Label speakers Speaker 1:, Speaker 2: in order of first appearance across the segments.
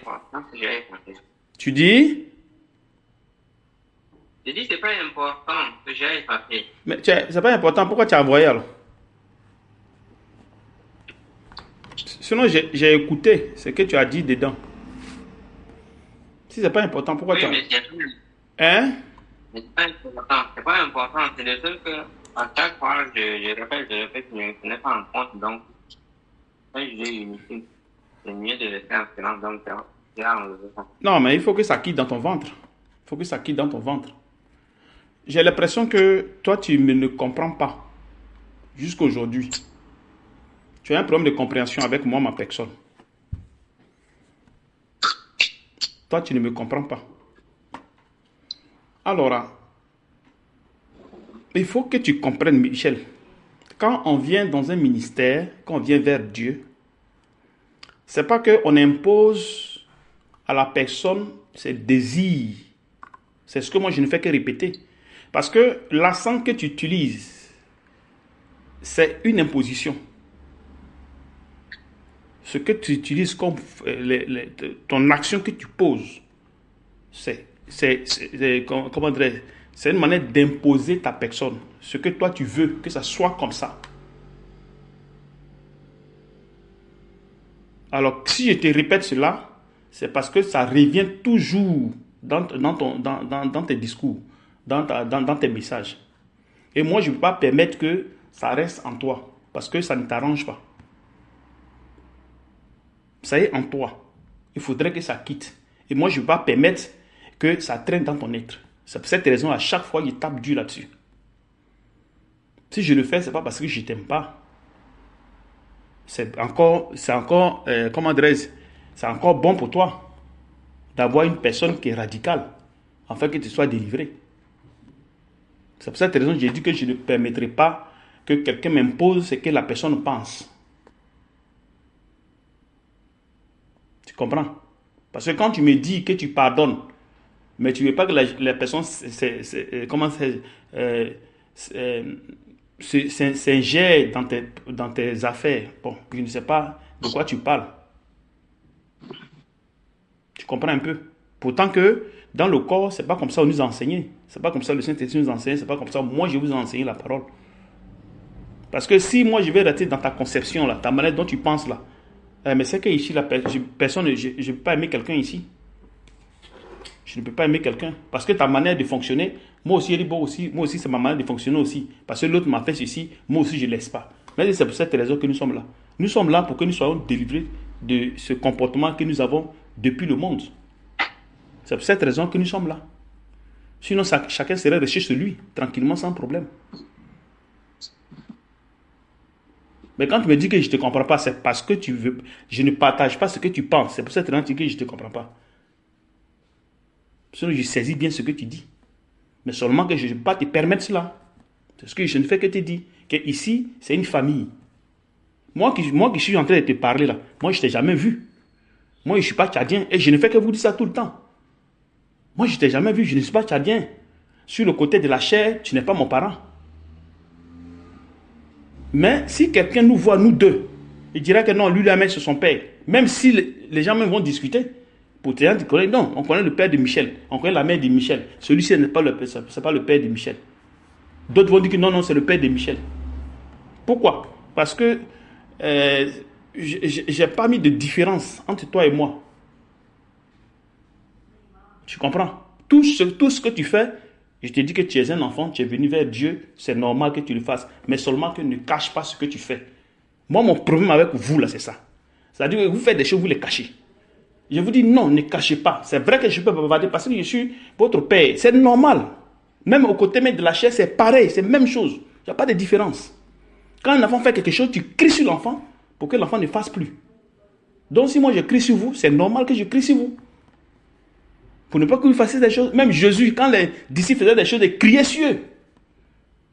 Speaker 1: important que j'ai écouté.
Speaker 2: Tu dis,
Speaker 1: J'ai dit, c'est pas important que j'ai effacé.
Speaker 2: mais c'est pas important, pourquoi tu as envoyé alors? Sinon, j'ai écouté ce que tu as dit dedans. Si c'est pas important, pourquoi
Speaker 1: Oui,
Speaker 2: tu as...
Speaker 1: mais
Speaker 2: Hein?
Speaker 1: c'est pas important. C'est pas important. C'est le seul que, à chaque fois, je répète, ce n'est pas en compte. Donc, quand j'ai une meeting, c'est mieux de le faire en silence. Donc, j'ai enlevé ça.
Speaker 2: Non, mais il faut que ça quitte dans ton ventre. Il faut que ça quitte dans ton ventre. J'ai l'impression que toi, tu ne comprends pas jusqu'aujourd'hui. Tu as un problème de compréhension avec moi, ma personne. Toi, tu ne me comprends pas. Alors, il faut que tu comprennes, Michel. Quand on vient dans un ministère, quand on vient vers Dieu, c'est pas qu'on impose à la personne ses désirs. C'est ce que moi, je ne fais que répéter. Parce que l'accent que tu utilises, c'est une imposition. Ce que tu utilises comme ton action que tu poses, comment dire, c'est une manière d'imposer ta personne. Ce que toi tu veux, que ça soit comme ça. Alors, si je te répète cela, c'est parce que ça revient toujours dans tes discours, dans tes messages. Et moi, je ne peux pas permettre que ça reste en toi, parce que ça ne t'arrange pas. Ça est en toi. Il faudrait que ça quitte. Et moi, je ne peux pas permettre que ça traîne dans ton être. C'est pour cette raison, à chaque fois, je tape dur là-dessus. Si je le fais, ce n'est pas parce que je ne t'aime pas. C'est encore, comment dirais-je, c'est encore bon pour toi d'avoir une personne qui est radicale, afin que tu sois délivré. C'est pour cette raison que j'ai dit que je ne permettrai pas que quelqu'un m'impose ce que la personne pense. Tu comprends? Parce que quand tu me dis que tu pardonnes, mais tu ne veux pas que la personne s'ingère dans tes affaires. Bon, je ne sais pas de quoi tu parles. Tu comprends un peu? Pourtant que dans le corps, c'est pas comme ça on nous a enseigné. C'est pas comme ça le Saint-Esprit nous enseigne. C'est pas comme ça moi je vous ai enseigné la parole. Parce que si moi je vais rester dans ta conception là, ta manière dont tu penses là, mais c'est que ici personne, je ne peux pas aimer quelqu'un ici. Je ne peux pas aimer quelqu'un. Parce que ta manière de fonctionner, moi aussi, moi aussi, c'est ma manière de fonctionner aussi. Parce que l'autre m'a fait ceci, moi aussi, je ne laisse pas. Mais c'est pour cette raison que nous sommes là. Nous sommes là pour que nous soyons délivrés de ce comportement que nous avons depuis le monde. C'est pour cette raison que nous sommes là. Sinon, chacun serait resté chez lui, tranquillement, sans problème. Mais quand tu me dis que je ne te comprends pas, c'est parce que tu veux. Je ne partage pas ce que tu penses. C'est pour cette raison que je ne te comprends pas. Sinon, je saisis bien ce que tu dis. Mais seulement que je ne peux pas te permettre cela. C'est ce que je ne fais que te dire. Que ici, c'est une famille. Moi qui suis en train de te parler là, moi je ne t'ai jamais vu. Moi je ne suis pas tchadien et je ne fais que vous dire ça tout le temps. Moi je ne t'ai jamais vu, je ne suis pas tchadien. Sur le côté de la chair, tu n'es pas mon parent. Mais si quelqu'un nous voit, nous deux, il dirait que non, lui la mère c'est son père. Même si les gens même vont discuter. Pour te dire, non, on connaît le père de Michel, on connaît la mère de Michel. Celui-ci n'est pas c'est pas le père de Michel. D'autres vont dire que non, non, c'est le père de Michel. Pourquoi? Parce que je n'ai pas mis de différence entre toi et moi. Tu comprends? Tout ce que tu fais, je te dis que tu es un enfant, tu es venu vers Dieu, c'est normal que tu le fasses. Mais seulement que ne cache pas ce que tu fais. Moi, mon problème avec vous, là, c'est ça. C'est-à-dire que vous faites des choses, vous les cachez. Je vous dis non, ne cachez pas. C'est vrai que je peux bavarder parce que je suis votre père. C'est normal. Même au côté de la chair, c'est pareil, c'est la même chose. Il n'y a pas de différence. Quand un enfant fait quelque chose, tu cries sur l'enfant pour que l'enfant ne fasse plus. Donc si moi je crie sur vous, c'est normal que je crie sur vous. Pour ne pas que vous fassiez des choses. Même Jésus, quand les disciples faisaient des choses, ils criaient sur eux.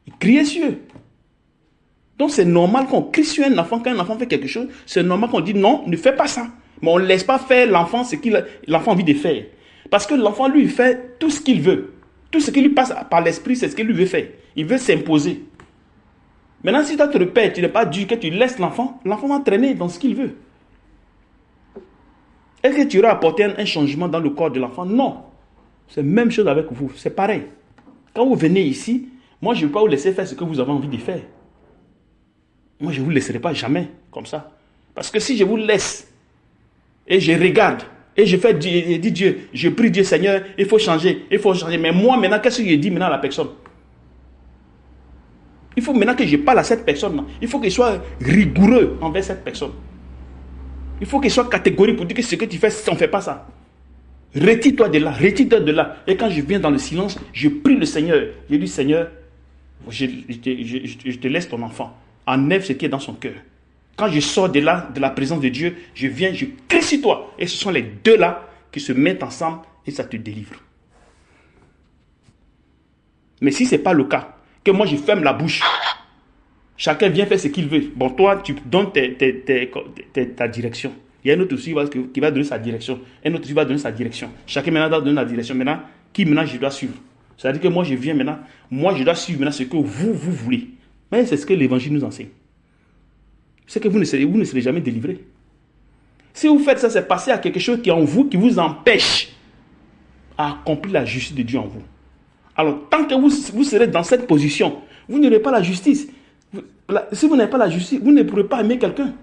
Speaker 2: Ils criaient sur eux. Donc c'est normal qu'on crie sur un enfant. Quand un enfant fait quelque chose, c'est normal qu'on dit non, ne fais pas ça. Mais on ne laisse pas faire l'enfant ce qu'il l'enfant a envie de faire. Parce que l'enfant, lui, il fait tout ce qu'il veut. Tout ce qui lui passe par l'esprit, c'est ce qu'il lui veut faire. Il veut s'imposer. Maintenant, si toi, tu le pères, tu n'es pas Dieu, que tu laisses l'enfant, l'enfant va traîner dans ce qu'il veut. Est-ce que tu auras apporté un changement dans le corps de l'enfant? Non. C'est la même chose avec vous. C'est pareil. Quand vous venez ici, moi, je ne vais pas vous laisser faire ce que vous avez envie de faire. Moi, je ne vous laisserai pas jamais comme ça. Parce que si je vous laisse et je regarde et je fais Dieu, je prie Dieu, Seigneur, il faut changer, il faut changer. Mais moi, maintenant, qu'est-ce que je dis maintenant à la personne? Il faut maintenant que je parle à cette personne. Il faut qu'il soit rigoureux envers cette personne. Il faut qu'il soit catégorique pour dire que ce que tu fais, on ne fait pas ça. Retire-toi de là, retire-toi de là. Et quand je viens dans le silence, je prie le Seigneur. Je dis, Seigneur, je te laisse ton enfant. Enlève ce qui est dans son cœur. Quand je sors de là, de la présence de Dieu, je viens, je crie sur toi. Et ce sont les deux là qui se mettent ensemble et ça te délivre. Mais si ce n'est pas le cas, que moi je ferme la bouche, chacun vient faire ce qu'il veut. Bon, toi, tu donnes ta direction. Il y a un autre aussi qui va donner sa direction. Un autre qui va donner sa direction. Chacun maintenant doit donner la direction. Maintenant, qui maintenant je dois suivre? C'est-à-dire que moi je viens maintenant, moi je dois suivre maintenant ce que vous voulez. Mais c'est ce que l'évangile nous enseigne. C'est que vous ne serez jamais délivrés. Si vous faites ça, c'est passer à quelque chose qui est en vous, qui vous empêche à accomplir la justice de Dieu en vous. Alors, tant que vous serez dans cette position, vous n'aurez pas la justice. Si vous n'avez pas la justice, vous ne pourrez pas aimer quelqu'un.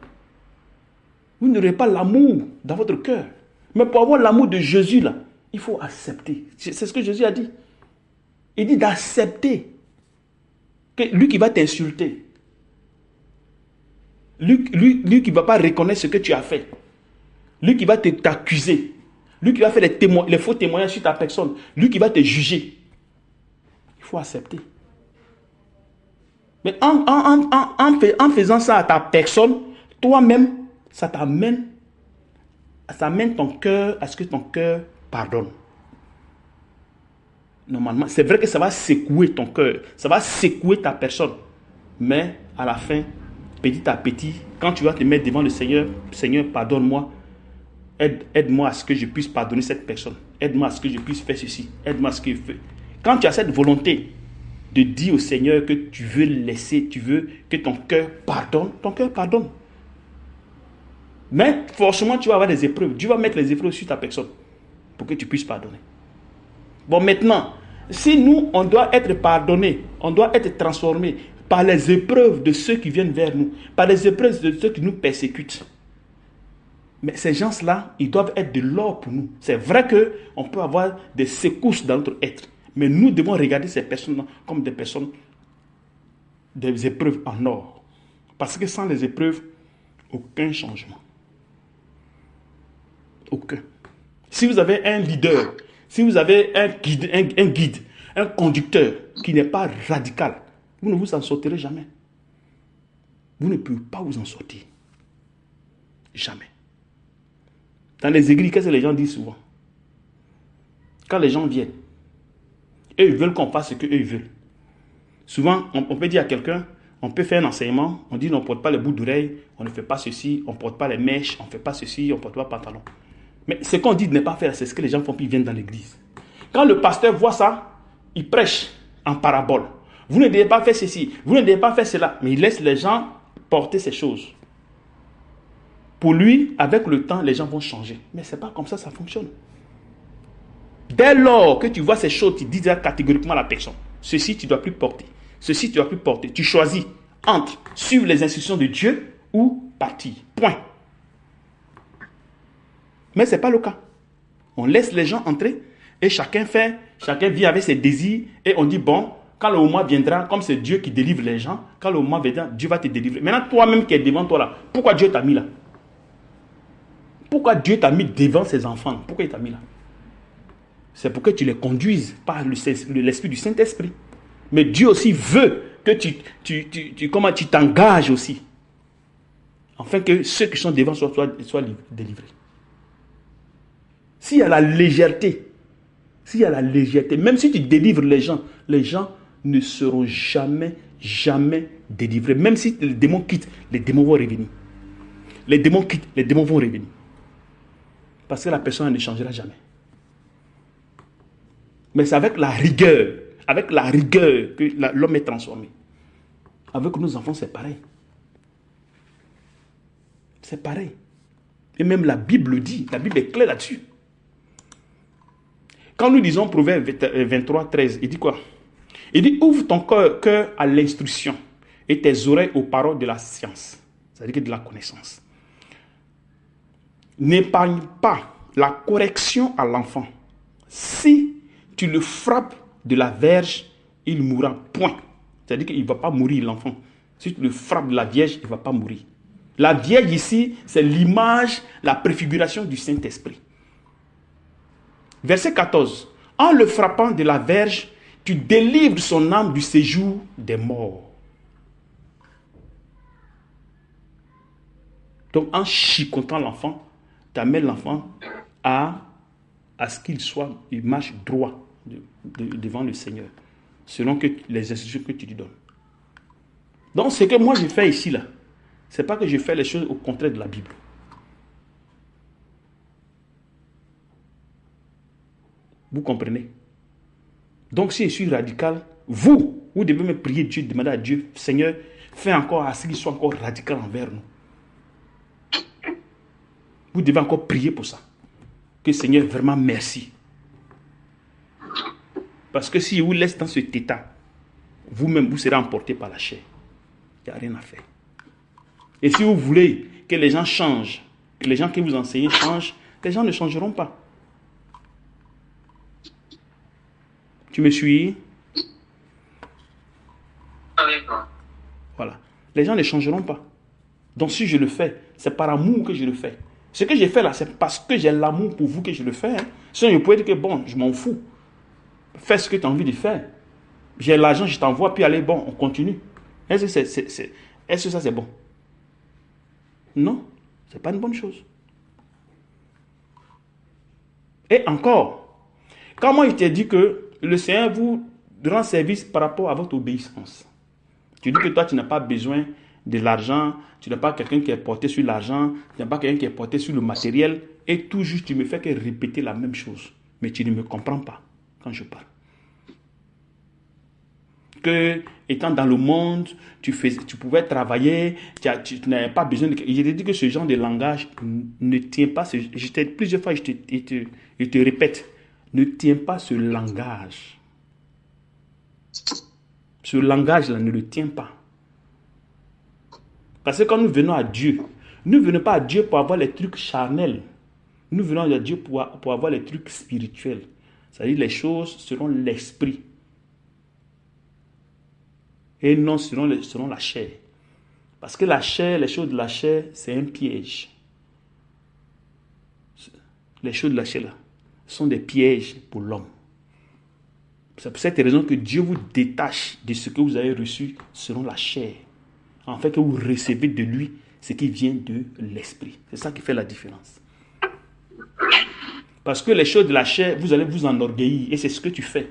Speaker 2: Vous n'aurez pas l'amour dans votre cœur. Mais pour avoir l'amour de Jésus, là, il faut accepter. C'est ce que Jésus a dit. Il dit d'accepter que lui qui va t'insulter, lui qui ne va pas reconnaître ce que tu as fait, lui qui va t'accuser, lui qui va faire les faux témoignages sur ta personne, lui qui va te juger, il faut accepter. Mais en faisant ça à ta personne, toi-même, ça amène ton cœur à ce que ton cœur pardonne. Normalement, c'est vrai que ça va secouer ton cœur, ça va secouer ta personne. Mais à la fin, petit à petit, quand tu vas te mettre devant le Seigneur, Seigneur, pardonne-moi, aide-moi à ce que je puisse pardonner cette personne, aide-moi à ce que je puisse faire ceci, aide-moi à ce que je fais. Quand tu as cette volonté de dire au Seigneur que tu veux laisser, tu veux que ton cœur pardonne. Mais forcément, tu vas avoir des épreuves. Dieu va mettre les épreuves sur ta personne pour que tu puisses pardonner. Bon, maintenant, si nous, on doit être pardonné, on doit être transformé par les épreuves de ceux qui viennent vers nous, par les épreuves de ceux qui nous persécutent. Mais ces gens-là, ils doivent être de l'or pour nous. C'est vrai qu'on peut avoir des secousses dans notre être. Mais nous devons regarder ces personnes comme des personnes, des épreuves en or. Parce que sans les épreuves, aucun changement. Aucun. Si vous avez un leader, si vous avez un guide, un conducteur qui n'est pas radical, vous ne vous en sortirez jamais. Vous ne pouvez pas vous en sortir. Jamais. Dans les églises, qu'est-ce que les gens disent souvent? Quand les gens viennent, eux, ils veulent qu'on fasse ce qu'eux, ils veulent. Souvent, on peut dire à quelqu'un, on peut faire un enseignement, on dit on ne porte pas les bouts d'oreilles, on ne fait pas ceci, on ne porte pas les mèches, on ne fait pas ceci, on ne porte pas le pantalon. Mais ce qu'on dit de ne pas faire, c'est ce que les gens font, puis ils viennent dans l'église. Quand le pasteur voit ça, il prêche en parabole. Vous ne devez pas faire ceci, vous ne devez pas faire cela. Mais il laisse les gens porter ces choses. Pour lui, avec le temps, les gens vont changer. Mais ce n'est pas comme ça fonctionne. Dès lors que tu vois ces choses, tu dis catégoriquement à la personne, ceci tu ne dois plus porter, ceci tu ne dois plus porter. Tu choisis entre suivre les instructions de Dieu ou partir. Point. Mais ce n'est pas le cas. On laisse les gens entrer et chacun vit avec ses désirs et on dit bon, quand le moment viendra, comme c'est Dieu qui délivre les gens, quand le moment viendra, Dieu va te délivrer. Maintenant, toi-même qui es devant toi là, pourquoi Dieu t'a mis là? Pourquoi Dieu t'a mis devant ses enfants? Pourquoi il t'a mis là? C'est pour que tu les conduises par l'esprit du Saint-Esprit. Mais Dieu aussi veut que tu t'engages aussi. Afin que ceux qui sont devant soient délivrés. S'il y a la légèreté, même si tu délivres les gens ne seront jamais délivrés. Même si les démons quittent, les démons vont revenir. Les démons quittent, les démons vont revenir. Parce que la personne ne changera jamais. Mais c'est avec la rigueur que l'homme est transformé. Avec nos enfants, c'est pareil. C'est pareil. Et même la Bible le dit. La Bible est claire là-dessus. Quand nous disons Proverbe 23, 13, il dit quoi? Il dit, ouvre ton cœur à l'instruction et tes oreilles aux paroles de la science. C'est-à-dire que de la connaissance. N'épargne pas la correction à l'enfant. Si tu le frappes de la verge, il mourra point. C'est-à-dire qu'il ne va pas mourir, l'enfant. Si tu le frappes de la vierge, il ne va pas mourir. La vierge ici, c'est l'image, la préfiguration du Saint-Esprit. Verset 14. En le frappant de la verge, tu délivres son âme du séjour des morts. Donc, en chicotant l'enfant, tu amènes l'enfant à ce il marche droit devant le Seigneur, selon les instructions que tu lui donnes. Donc, ce que moi je fais ici, là, ce n'est pas que je fais les choses au contraire de la Bible. Vous comprenez? Donc, si je suis radical, vous devez me prier Dieu, demander à Dieu, Seigneur, fais encore à ce qu'il soit encore radical envers nous. Vous devez encore prier pour ça. Que Seigneur, vraiment merci. Parce que si je vous laisse dans cet état, vous-même, vous serez emporté par la chair. Il n'y a rien à faire. Et si vous voulez que les gens changent, que les gens que vous enseignez changent, les gens ne changeront pas. Tu me suis? Voilà. Les gens ne changeront pas. Donc si je le fais, c'est par amour que je le fais. Ce que j'ai fait là, c'est parce que j'ai l'amour pour vous que je le fais. Sinon, je pourrais dire que bon, je m'en fous. Fais ce que tu as envie de faire. J'ai l'argent, je t'envoie, puis allez, bon, on continue. Est-ce que ça c'est bon? Non, ce n'est pas une bonne chose. Et encore, quand moi je t'ai dit que le Seigneur vous rend service par rapport à votre obéissance. Tu dis que toi, tu n'as pas besoin de l'argent, tu n'es pas quelqu'un qui est porté sur l'argent, tu n'es pas quelqu'un qui est porté sur le matériel, et tout juste tu me fais que répéter la même chose. Mais tu ne me comprends pas quand je parle. Que, étant dans le monde, tu pouvais travailler, tu n'avais pas besoin de... Je te dis que ce genre de langage ne tient pas, plusieurs fois je te répète, ne tient pas ce langage. Ce langage-là ne le tient pas. Parce que quand nous venons à Dieu, nous ne venons pas à Dieu pour avoir les trucs charnels. Nous venons à Dieu pour avoir les trucs spirituels. C'est-à-dire les choses selon l'esprit. Et non selon la chair. Parce que la chair, les choses de la chair, c'est un piège. Les choses de la chair, là, sont des pièges pour l'homme. C'est pour cette raison que Dieu vous détache de ce que vous avez reçu selon la chair. En fait, que vous recevez de lui ce qui vient de l'esprit. C'est ça qui fait la différence. Parce que les choses de la chair, vous allez vous enorgueillir. Et c'est ce que tu fais.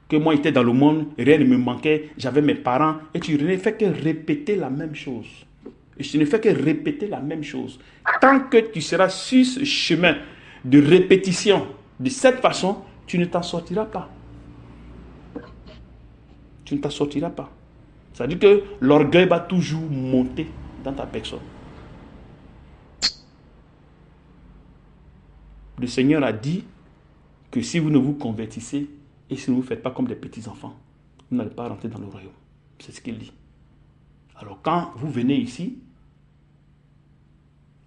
Speaker 2: Que moi, j'étais dans le monde, rien ne me manquait, j'avais mes parents. Et tu ne fais que répéter la même chose. Et tu ne fais que répéter la même chose. Tant que tu seras sur ce chemin de répétition, de cette façon, tu ne t'en sortiras pas. Tu ne t'en sortiras pas. C'est-à-dire que l'orgueil va toujours monter dans ta personne. Le Seigneur a dit que si vous ne vous convertissez et si vous ne vous faites pas comme des petits-enfants, vous n'allez pas rentrer dans le royaume. C'est ce qu'il dit. Alors quand vous venez ici,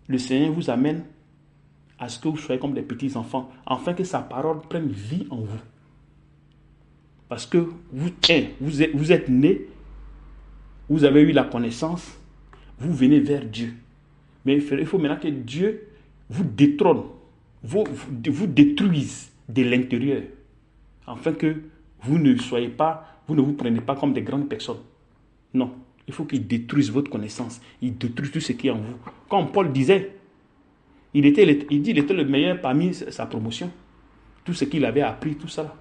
Speaker 2: le Seigneur vous amène à ce que vous soyez comme des petits-enfants, afin que sa parole prenne vie en vous. Parce que vous êtes nés, vous avez eu la connaissance, vous venez vers Dieu. Mais il faut maintenant que Dieu vous détrône, vous détruise de l'intérieur, afin que vous ne vous prenez pas comme des grandes personnes. Non, il faut qu'il détruise votre connaissance, il détruise tout ce qui est en vous. Comme Paul disait, il était le meilleur parmi sa promotion. Tout ce qu'il avait appris, tout ça,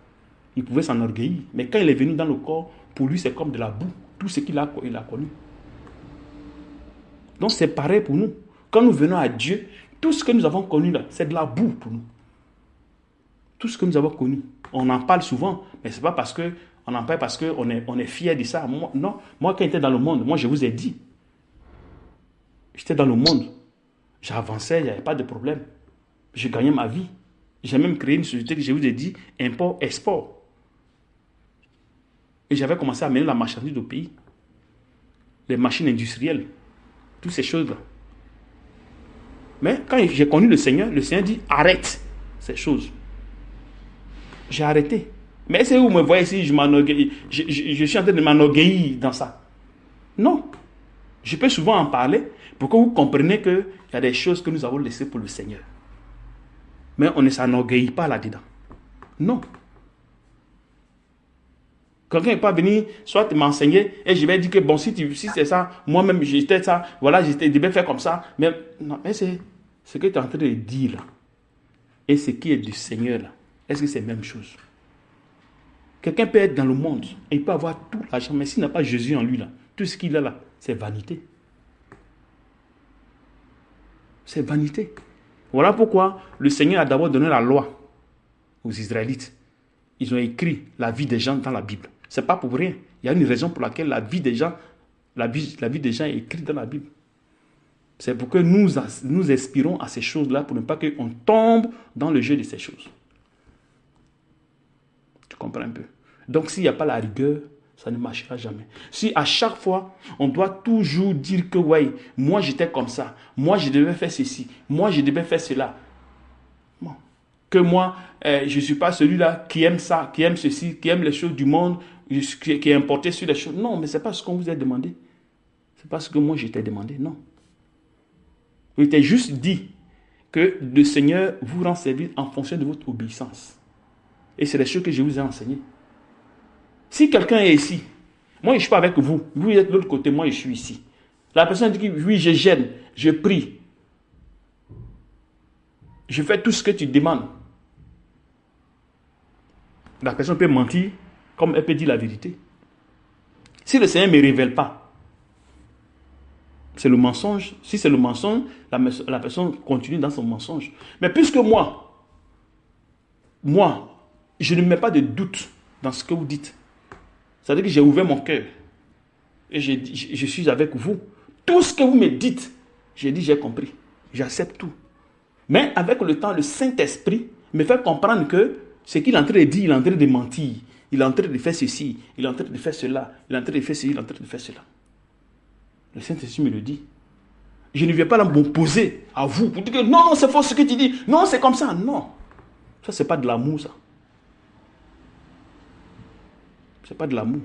Speaker 2: il pouvait s'enorgueillir. Mais quand il est venu dans le corps, pour lui, c'est comme de la boue. Tout ce qu'il a connu. Donc, c'est pareil pour nous. Quand nous venons à Dieu, tout ce que nous avons connu là, c'est de la boue pour nous. Tout ce que nous avons connu. On en parle souvent, mais ce n'est pas parce qu'on en parle parce qu'on est fier de ça. Moi, quand j'étais dans le monde, moi, je vous ai dit. J'étais dans le monde. J'avançais, il n'y avait pas de problème. Je gagnais ma vie. J'ai même créé une société que je vous ai dit, import-export. Et j'avais commencé à mener la marchandise au pays. Les machines industrielles. Toutes ces choses-là. Mais quand j'ai connu le Seigneur dit, arrête ces choses. J'ai arrêté. Mais est-ce que vous me voyez ici, je suis en train de m'enorgueillir dans ça? Non. Je peux souvent en parler pour que vous compreniez qu'il y a des choses que nous avons laissées pour le Seigneur. Mais on ne s'enorgueillit pas là-dedans. Non. Quelqu'un n'est pas venu, soit m'enseigner, et je vais dire que bon, si c'est ça, moi-même j'étais ça, voilà, je devais faire comme ça. Mais non, mais c'est ce que tu es en train de dire là. Et ce qui est du Seigneur là. Est-ce que c'est la même chose? Quelqu'un peut être dans le monde, et il peut avoir tout l'argent, mais s'il n'a pas Jésus en lui là, tout ce qu'il a là, c'est vanité. C'est vanité. Voilà pourquoi le Seigneur a d'abord donné la loi aux Israélites. Ils ont écrit la vie des gens dans la Bible. Ce n'est pas pour rien. Il y a une raison pour laquelle la vie des gens est écrite dans la Bible. C'est pour que nous aspirons à ces choses-là pour ne pas qu'on tombe dans le jeu de ces choses. Tu comprends un peu? Donc s'il n'y a pas la rigueur, ça ne marchera jamais. Si à chaque fois, on doit toujours dire que ouais, moi j'étais comme ça, moi je devais faire ceci, moi je devais faire cela. Bon. Que moi, je ne suis pas celui-là qui aime ça, qui aime ceci, qui aime les choses du monde, qui est importé sur les choses. Non, mais ce n'est pas ce qu'on vous a demandé. Ce n'est pas ce que moi je t'ai demandé, non. Il t'ai juste dit que le Seigneur vous rend service en fonction de votre obéissance. Et c'est les choses que je vous ai enseignées. Si quelqu'un est ici, moi je ne suis pas avec vous, vous êtes de l'autre côté, moi je suis ici. La personne dit que oui, je gêne, je prie. Je fais tout ce que tu demandes. La personne peut mentir comme elle peut dire la vérité. Si le Seigneur ne me révèle pas, c'est le mensonge. Si c'est le mensonge, la personne continue dans son mensonge. Mais puisque moi, je ne mets pas de doute dans ce que vous dites. C'est-à-dire que j'ai ouvert mon cœur. Et je suis avec vous. Tout ce que vous me dites, j'ai dit, j'ai compris. J'accepte tout. Mais avec le temps, le Saint-Esprit me fait comprendre que ce qu'il est en train de dire, il est en train de mentir. Il est en train de faire ceci, il est en train de faire cela, il est en train de faire ceci, il est en train de faire cela. Le Saint-Esprit me le dit. Je ne viens pas là m'opposer à vous pour dire que non, c'est faux ce que tu dis. Non, c'est comme ça. Non. Ça, c'est pas de l'amour, ça. C'est pas de l'amour.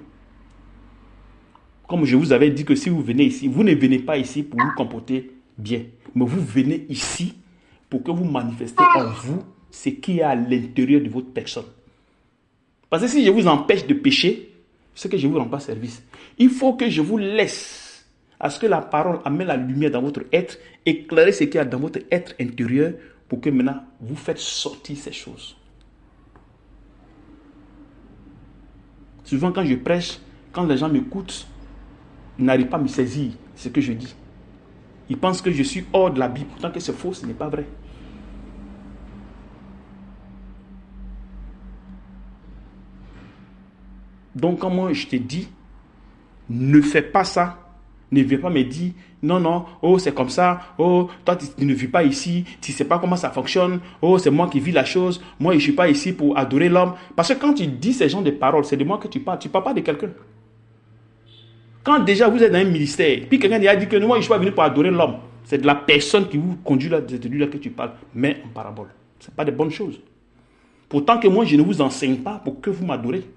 Speaker 2: Comme je vous avais dit que si vous venez ici, vous ne venez pas ici pour vous comporter bien. Mais vous venez ici pour que vous manifestez en vous ce qui est à l'intérieur de votre personne. Parce que si je vous empêche de pécher, c'est que je ne vous rends pas service. Il faut que je vous laisse à ce que la parole amène la lumière dans votre être, éclairer ce qu'il y a dans votre être intérieur pour que maintenant vous faites sortir ces choses. Souvent quand je prêche, quand les gens m'écoutent, ils n'arrivent pas à me saisir ce que je dis. Ils pensent que je suis hors de la Bible, pourtant que c'est faux, ce n'est pas vrai. Donc, quand moi je te dis, ne fais pas ça, ne viens pas me dire, non, non, oh, c'est comme ça, oh, toi, tu ne vis pas ici, tu ne sais pas comment ça fonctionne, oh, c'est moi qui vis la chose, moi, je ne suis pas ici pour adorer l'homme. Parce que quand tu dis ces genres de paroles, c'est de moi que tu parles pas de quelqu'un. Quand déjà vous êtes dans un ministère, puis quelqu'un a dit que moi, je ne suis pas venu pour adorer l'homme, c'est de la personne qui vous conduit là, c'est de lui là que tu parles, mais en parabole. Ce n'est pas de bonnes choses. Pourtant que moi, je ne vous enseigne pas pour que vous m'adorez.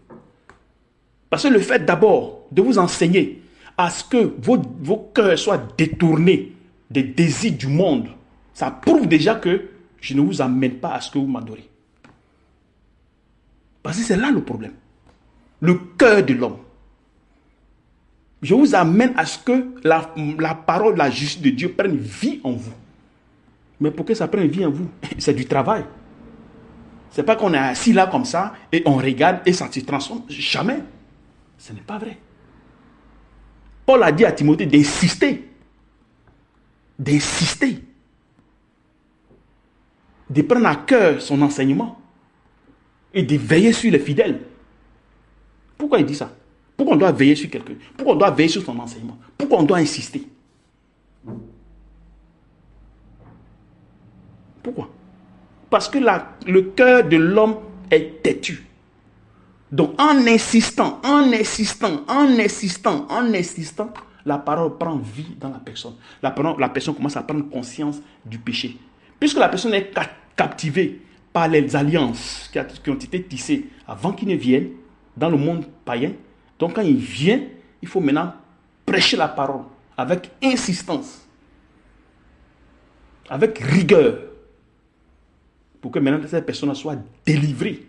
Speaker 2: Parce que le fait d'abord de vous enseigner à ce que vos cœurs soient détournés des désirs du monde, ça prouve déjà que je ne vous amène pas à ce que vous m'adorez. Parce que c'est là le problème. Le cœur de l'homme. Je vous amène à ce que la parole, la justice de Dieu prenne vie en vous. Mais pour que ça prenne vie en vous, c'est du travail. Ce n'est pas qu'on est assis là comme ça et on regarde et ça se transforme. Jamais. Ce n'est pas vrai. Paul a dit à Timothée d'insister. D'insister. De prendre à cœur son enseignement. Et de veiller sur les fidèles. Pourquoi il dit ça? Pourquoi on doit veiller sur quelqu'un? Pourquoi on doit veiller sur son enseignement? Pourquoi on doit insister? Pourquoi? Parce que le cœur de l'homme est têtu. Donc en insistant, la parole prend vie dans la personne. La personne commence à prendre conscience du péché. Puisque la personne est captivée par les alliances qui ont été tissées avant qu'il ne vienne dans le monde païen. Donc quand il vient, il faut maintenant prêcher la parole avec insistance, avec rigueur, pour que maintenant cette personne soit délivrée.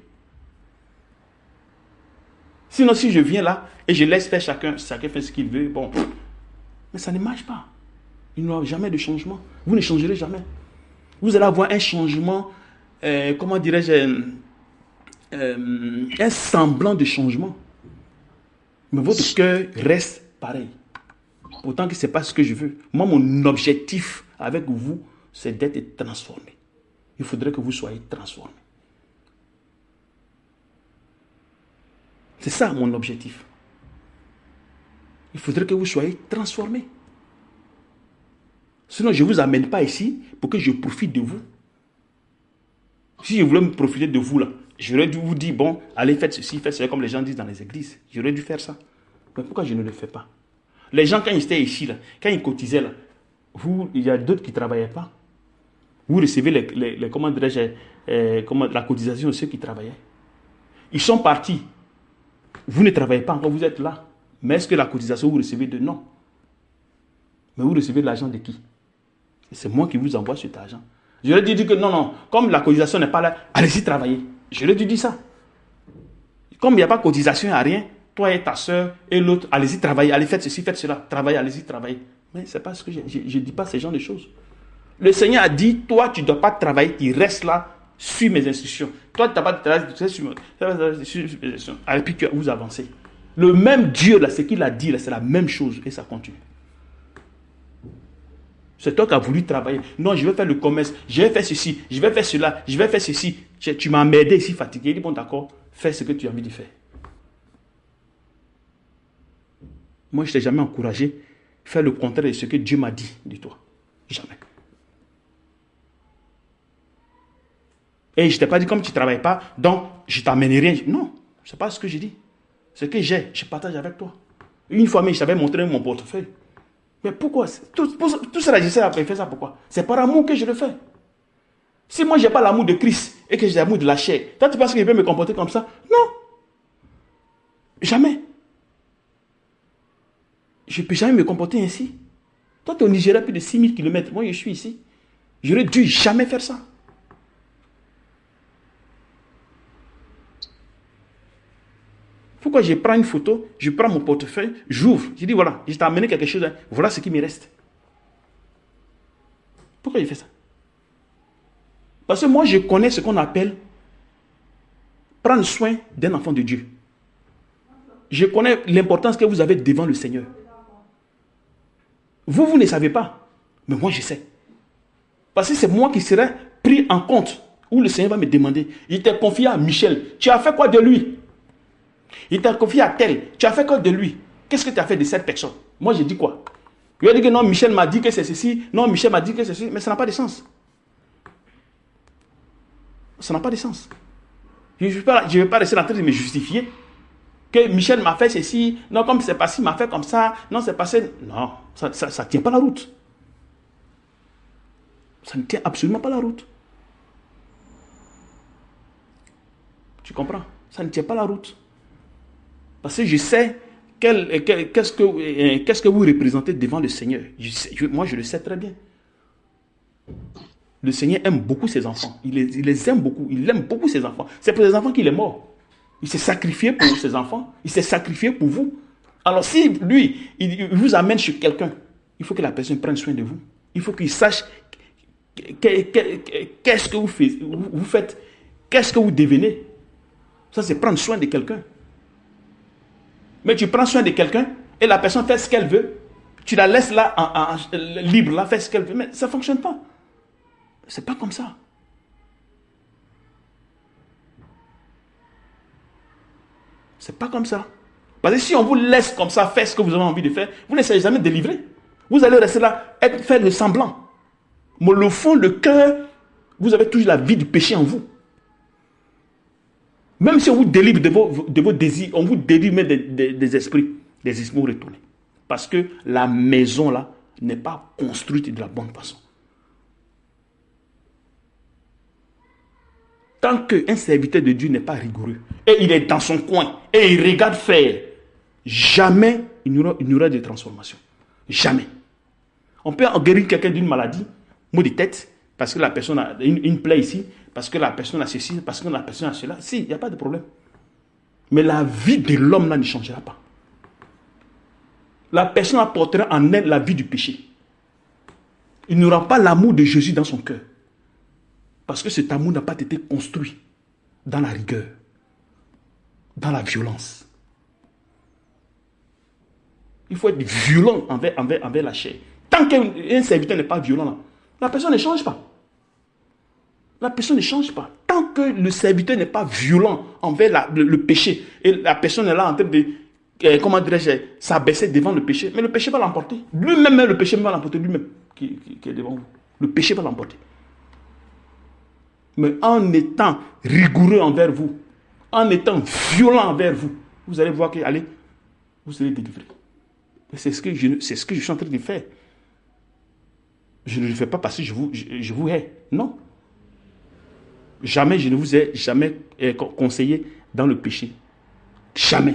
Speaker 2: Sinon, si je viens là et je laisse faire chacun fait ce qu'il veut, bon, mais ça ne marche pas. Il n'y aura jamais de changement. Vous ne changerez jamais. Vous allez avoir un changement, comment dirais-je, un semblant de changement. Mais votre cœur reste pareil. Pourtant que ce n'est pas ce que je veux. Moi, mon objectif avec vous, c'est d'être transformé. Il faudrait que vous soyez transformé. C'est ça mon objectif. Il faudrait que vous soyez transformés. Sinon, je ne vous amène pas ici pour que je profite de vous. Si je voulais me profiter de vous là, j'aurais dû vous dire, bon, allez, faites ceci, faites cela, comme les gens disent dans les églises. J'aurais dû faire ça. Mais pourquoi je ne le fais pas? Les gens, quand ils étaient ici, là, quand ils cotisaient, là, il y a d'autres qui ne travaillaient pas. Vous recevez comment dirais-je, la cotisation de ceux qui travaillaient. Ils sont partis. Vous ne travaillez pas encore, vous êtes là. Mais est-ce que la cotisation, vous recevez de non? Mais vous recevez de l'argent de qui? C'est moi qui vous envoie cet argent. J'aurais dû dire que non, comme la cotisation n'est pas là, allez-y travailler. J'aurais dû dire ça. Comme il n'y a pas de cotisation, il n'y a rien, toi et ta soeur et l'autre, allez-y travailler, allez faites ceci, faites cela, travaillez, allez-y travailler. Mais ce n'est pas ce que je ne dis pas ce genre de choses. Le Seigneur a dit, toi tu ne dois pas travailler, tu restes là, suis mes instructions. Toi tu n'as pas de travail, tu restes sur mes instructions. Et puis vous avancez. Le même Dieu, là, ce qu'il a dit, là, c'est la même chose et ça continue. C'est toi qui as voulu travailler. Non, je vais faire le commerce, je vais faire ceci, je vais faire cela, je vais faire ceci. Tu m'as emmerdé ici, fatigué. Il dit, bon d'accord, fais ce que tu as envie de faire. Moi, je ne t'ai jamais encouragé à faire le contraire de ce que Dieu m'a dit de toi. Jamais. Et je ne t'ai pas dit, comme tu ne travailles pas, donc je t'amène rien. Non, ce n'est pas ce que j'ai dit. Ce que j'ai, je partage avec toi. Une fois même, je t'avais montré mon portefeuille. Mais pourquoi? Tout cela, je sais après faire ça pourquoi? C'est par amour que je le fais. Si moi, je n'ai pas l'amour de Christ et que j'ai l'amour de la chair, toi, tu penses que je peux me comporter comme ça? Non. Jamais. Je ne peux jamais me comporter ainsi. Toi, tu es au Nigeria, plus de 6000 km. Moi, je suis ici. J'aurais dû jamais faire ça. Pourquoi je prends une photo, je prends mon portefeuille, j'ouvre, je dis voilà, je t'ai amené quelque chose, hein, voilà ce qui me reste. Pourquoi je fais ça? Parce que moi, je connais ce qu'on appelle prendre soin d'un enfant de Dieu. Je connais l'importance que vous avez devant le Seigneur. Vous ne savez pas, mais moi, je sais. Parce que c'est moi qui serai pris en compte, où le Seigneur va me demander, il t'a confié à Michel, tu as fait quoi de lui? Il t'a confié à tel. Tu as fait quoi de lui? Qu'est-ce que tu as fait de cette personne? Moi, j'ai dit quoi? Je lui ai dit que non, Michel m'a dit que c'est ceci. Non, Michel m'a dit que c'est ceci. Mais ça n'a pas de sens. Ça n'a pas de sens. Je ne vais pas rester en train de me justifier. Que Michel m'a fait ceci. Non, comme c'est passé, il m'a fait comme ça. Non, c'est passé. Non, ça ne tient pas la route. Ça ne tient absolument pas la route. Tu comprends? Ça ne tient pas la route. Parce que je sais qu'est-ce que vous représentez devant le Seigneur. Moi, je le sais très bien. Le Seigneur aime beaucoup ses enfants. Il les aime beaucoup. Il aime beaucoup ses enfants. C'est pour ses enfants qu'il est mort. Il s'est sacrifié pour ses enfants. Il s'est sacrifié pour vous. Alors, si lui, il vous amène chez quelqu'un, il faut que la personne prenne soin de vous. Il faut qu'il sache qu'est-ce que vous faites, qu'est-ce que vous devenez. Ça, c'est prendre soin de quelqu'un. Mais tu prends soin de quelqu'un et la personne fait ce qu'elle veut. Tu la laisses là, libre, là, faire ce qu'elle veut. Mais ça ne fonctionne pas. C'est pas comme ça. C'est pas comme ça. Parce que si on vous laisse comme ça faire ce que vous avez envie de faire, vous ne serez jamais délivré. Vous allez rester là, faire le semblant. Mais le fond, le cœur, Vous avez toujours la vie du péché en vous. Même si on vous délivre de vos désirs, on vous délivre même des esprits retournés. Parce que la maison là n'est pas construite de la bonne façon. Tant qu'un serviteur de Dieu n'est pas rigoureux, et il est dans son coin, et il regarde faire, jamais il n'y aura de transformation. Jamais. On peut en guérir quelqu'un d'une maladie, maux de tête, parce que la personne a une plaie ici, parce que la personne a ceci, parce que la personne a cela. Si, il n'y a pas de problème. Mais la vie de l'homme là ne changera pas. La personne apportera en elle la vie du péché. Il n'aura pas l'amour de Jésus dans son cœur. Parce que cet amour n'a pas été construit dans la rigueur, dans la violence. Il faut être violent envers la chair. Tant qu'un serviteur n'est pas violent, là, la personne ne change pas. La personne ne change pas. Tant que le serviteur n'est pas violent envers le péché, et la personne est là en train de, comment dirais-je, s'abaisser devant le péché, mais le péché va l'emporter. Lui-même, le péché va l'emporter, lui-même, qui est devant vous. Le péché va l'emporter. Mais en étant rigoureux envers vous, en étant violent envers vous, vous allez voir que, allez, vous serez délivré. C'est ce que je suis en train de faire. Je ne le fais pas parce que je vous hais. Non. Jamais je ne vous ai jamais conseillé dans le péché. Jamais.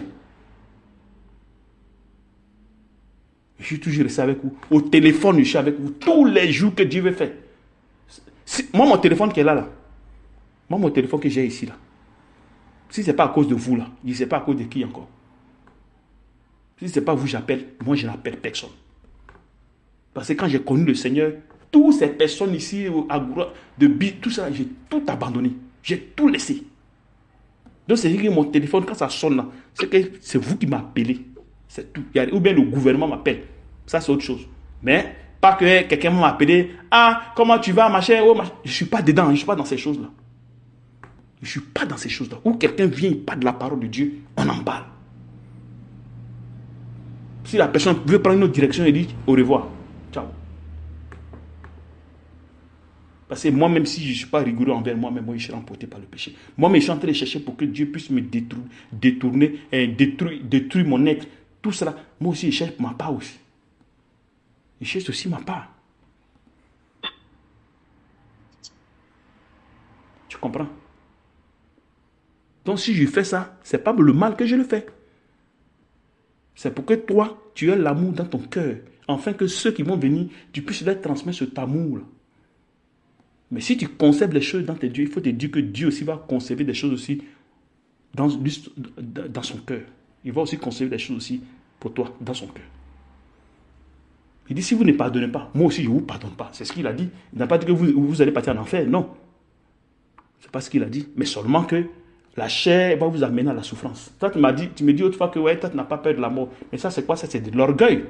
Speaker 2: Je suis toujours resté avec vous. Au téléphone, je suis avec vous tous les jours que Dieu veut faire. Moi, mon téléphone qui est là. Moi, mon téléphone que j'ai ici, là. Si ce n'est pas à cause de vous, là, je ne sais pas à cause de qui encore. Si ce n'est pas vous, j'appelle. Moi, je n'appelle personne. Parce que quand j'ai connu le Seigneur, toutes ces personnes ici, tout ça, j'ai tout abandonné. J'ai tout laissé. Donc, c'est que mon téléphone, quand ça sonne là, c'est que c'est vous qui m'appelez. C'est tout. Ou bien le gouvernement m'appelle. Ça, c'est autre chose. Mais, pas que quelqu'un m'a appelé. Ah, comment tu vas, machin, oh, machin. Je ne suis pas dedans. Je ne suis pas dans ces choses-là. Je ne suis pas dans ces choses-là. Où quelqu'un vient, il parle de la parole de Dieu, on en parle. Si la personne veut prendre une autre direction, elle dit au revoir. Ciao. Parce que moi-même, si je ne suis pas rigoureux envers moi-même, moi, je suis emporté par le péché. Moi-même, je suis en train de chercher pour que Dieu puisse me détourner, détruire mon être. Tout cela, moi aussi, je cherche ma part aussi. Je cherche aussi ma part. Tu comprends? Donc, si je fais ça, ce n'est pas le mal que je le fais. C'est pour que toi, tu aies l'amour dans ton cœur. Afin que ceux qui vont venir, tu puisses leur transmettre cet amour-là. Mais si tu conserves les choses dans tes dieux, il faut te dire que Dieu aussi va conserver des choses aussi dans son cœur. Il va aussi conserver des choses aussi pour toi dans son cœur. Il dit, si vous ne pardonnez pas, moi aussi je ne vous pardonne pas. C'est ce qu'il a dit. Il n'a pas dit que vous allez partir en enfer. Non. Ce n'est pas ce qu'il a dit. Mais seulement que la chair va vous amener à la souffrance. Toi, tu me dis autrefois que ouais, toi, tu n'as pas peur de la mort. Mais ça, c'est quoi? Ça, c'est de l'orgueil.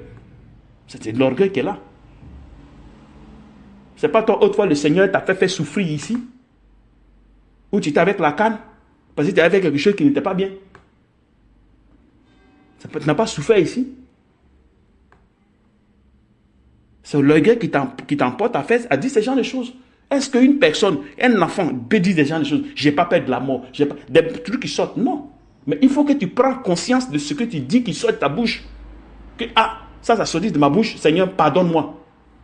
Speaker 2: C'est de l'orgueil qui est là. C'est pas toi, autrefois, le Seigneur t'a fait souffrir ici. Ou tu étais avec la canne. Parce que tu avais quelque chose qui n'était pas bien. Tu n'as pas souffert ici. C'est l'orgueil qui t'emporte à dire ce genre de choses. Est-ce qu'une personne, un enfant, peut dire des genre de choses? J'ai pas peur de la mort. J'ai pas des trucs qui sortent. Non. Mais il faut que tu prends conscience de ce que tu dis qui sort de ta bouche. Que, ça sortit de ma bouche. Seigneur, pardonne-moi.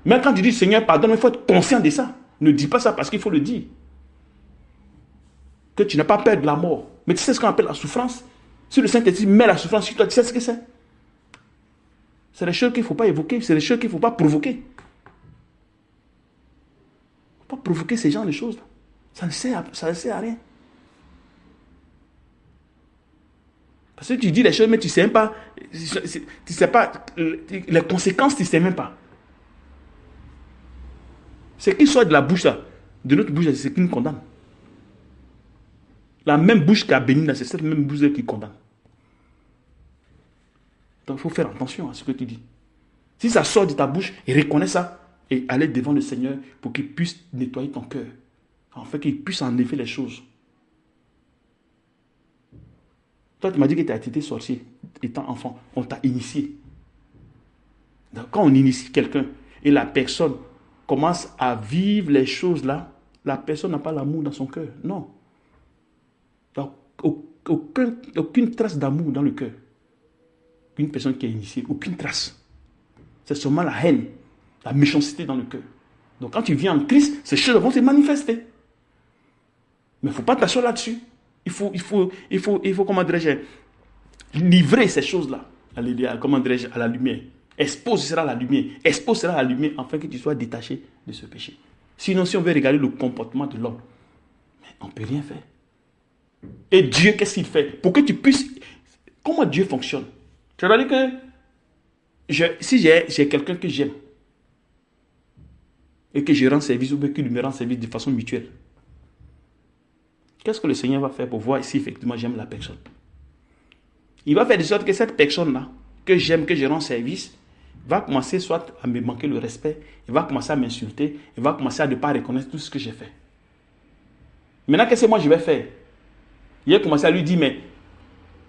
Speaker 2: Mais quand tu dis Seigneur, pardonne-moi, il faut être conscient de ça. Ne dis pas ça parce qu'il faut le dire. Que tu n'as pas peur de la mort. Mais tu sais ce qu'on appelle la souffrance. Si le Saint-Esprit met la souffrance sur toi, tu sais ce que c'est. C'est des choses qu'il ne faut pas évoquer. C'est des choses qu'il ne faut pas provoquer. Il ne faut pas provoquer ces genres de choses-là. Ça ne sert à rien. Parce que tu dis les choses, mais tu ne sais même pas. Tu sais pas les conséquences, tu ne sais même pas. Ce qui sort de la bouche, là, de notre bouche, c'est ce qui nous condamne. La même bouche qui a béni, c'est cette même bouche qui condamne. Donc il faut faire attention à ce que tu dis. Si ça sort de ta bouche, reconnais ça et allez devant le Seigneur pour qu'il puisse nettoyer ton cœur. Afin qu'il puisse enlever les choses. Toi, tu m'as dit que tu as été sorcier étant enfant. On t'a initié. Donc, quand on initie quelqu'un et la personne commence à vivre les choses là, la personne n'a pas l'amour dans son cœur. Non. Il n'y a aucune trace d'amour dans le cœur. Une personne qui est initiée, aucune trace. C'est seulement la haine, la méchanceté dans le cœur. Donc quand tu viens en Christ, ces choses vont se manifester. Mais il ne faut pas t'asseoir là-dessus. Il faut comment dirais-je, livrer ces choses-là, comment dirais-je, à la lumière. Expose sera la lumière. Expose sera la lumière afin que tu sois détaché de ce péché. Sinon, si on veut regarder le comportement de l'homme, on ne peut rien faire. Et Dieu, qu'est-ce qu'il fait? Pour que tu puisses... Comment Dieu fonctionne? Tu vas dire que si j'ai quelqu'un que j'aime et que je rends service ou qu'il me rend service de façon mutuelle, qu'est-ce que le Seigneur va faire pour voir si effectivement j'aime la personne? Il va faire de sorte que cette personne-là, que j'aime, que je rends service, va commencer soit à me manquer le respect, il va commencer à m'insulter, il va commencer à ne pas reconnaître tout ce que j'ai fait. Maintenant, qu'est-ce que moi je vais faire? Il va commencer à lui dire, mais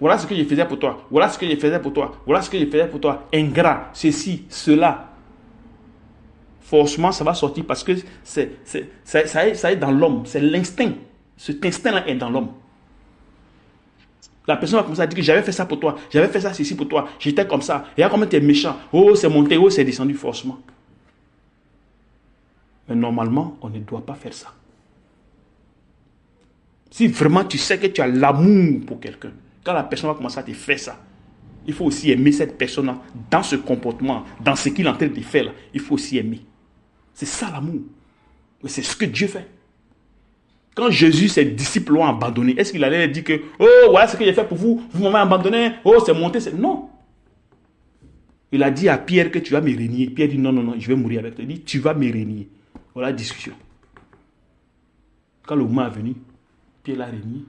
Speaker 2: voilà ce que je faisais pour toi, voilà ce que je faisais pour toi, voilà ce que je faisais pour toi, ingrat, ceci, cela. Forcément, ça va sortir parce que ça est dans l'homme, c'est l'instinct. Cet instinct-là est dans l'homme. La personne va commencer à dire que j'avais fait ça pour toi, j'avais fait ça ceci pour toi, j'étais comme ça, et là comment tu es méchant, oh c'est monté, oh c'est descendu forcément. Mais normalement, on ne doit pas faire ça. Si vraiment tu sais que tu as l'amour pour quelqu'un, quand la personne va commencer à te faire ça, il faut aussi aimer cette personne dans ce comportement, dans ce qu'il est en train de faire là, il faut aussi aimer. C'est ça l'amour. Mais c'est ce que Dieu fait. Quand Jésus, ses disciples l'ont abandonné, est-ce qu'il allait dire que, oh, voilà ce que j'ai fait pour vous, vous m'avez abandonné, oh, c'est monté, c'est... Non. Il a dit à Pierre que tu vas me régner. Pierre dit, non, non, non, je vais mourir avec toi. Il dit, tu vas me régner. Voilà la discussion. Quand le moment est venu, Pierre l'a régné.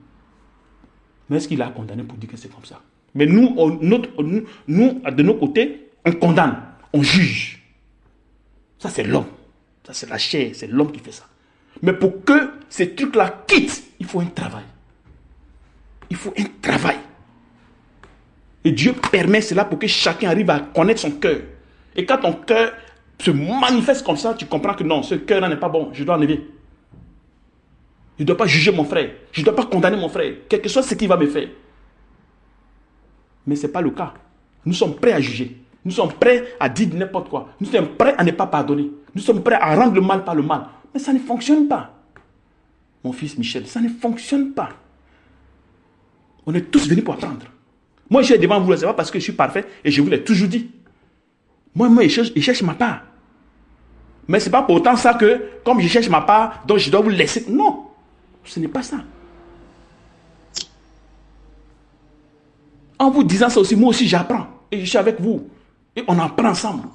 Speaker 2: Mais est-ce qu'il l'a condamné pour dire que c'est comme ça? Mais nous, de nos côtés, on condamne, on juge. Ça, c'est l'homme. Ça, c'est la chair, c'est l'homme qui fait ça. Mais pour que ces trucs-là quittent, il faut un travail. Il faut un travail. Et Dieu permet cela pour que chacun arrive à connaître son cœur. Et quand ton cœur se manifeste comme ça, tu comprends que non, ce cœur-là n'est pas bon, je dois enlever. Je ne dois pas juger mon frère. Je ne dois pas condamner mon frère, quel que soit ce qu'il va me faire. Mais ce n'est pas le cas. Nous sommes prêts à juger. Nous sommes prêts à dire n'importe quoi. Nous sommes prêts à ne pas pardonner. Nous sommes prêts à rendre le mal par le mal. Mais ça ne fonctionne pas. Mon fils Michel, ça ne fonctionne pas. On est tous venus pour apprendre. Moi, je suis devant vous, ce n'est pas parce que je suis parfait et je vous l'ai toujours dit. Moi, il cherche ma part. Mais ce n'est pas pour autant ça que, comme je cherche ma part, donc je dois vous laisser. Non, ce n'est pas ça. En vous disant ça aussi, moi aussi j'apprends. Et je suis avec vous. Et on apprend ensemble.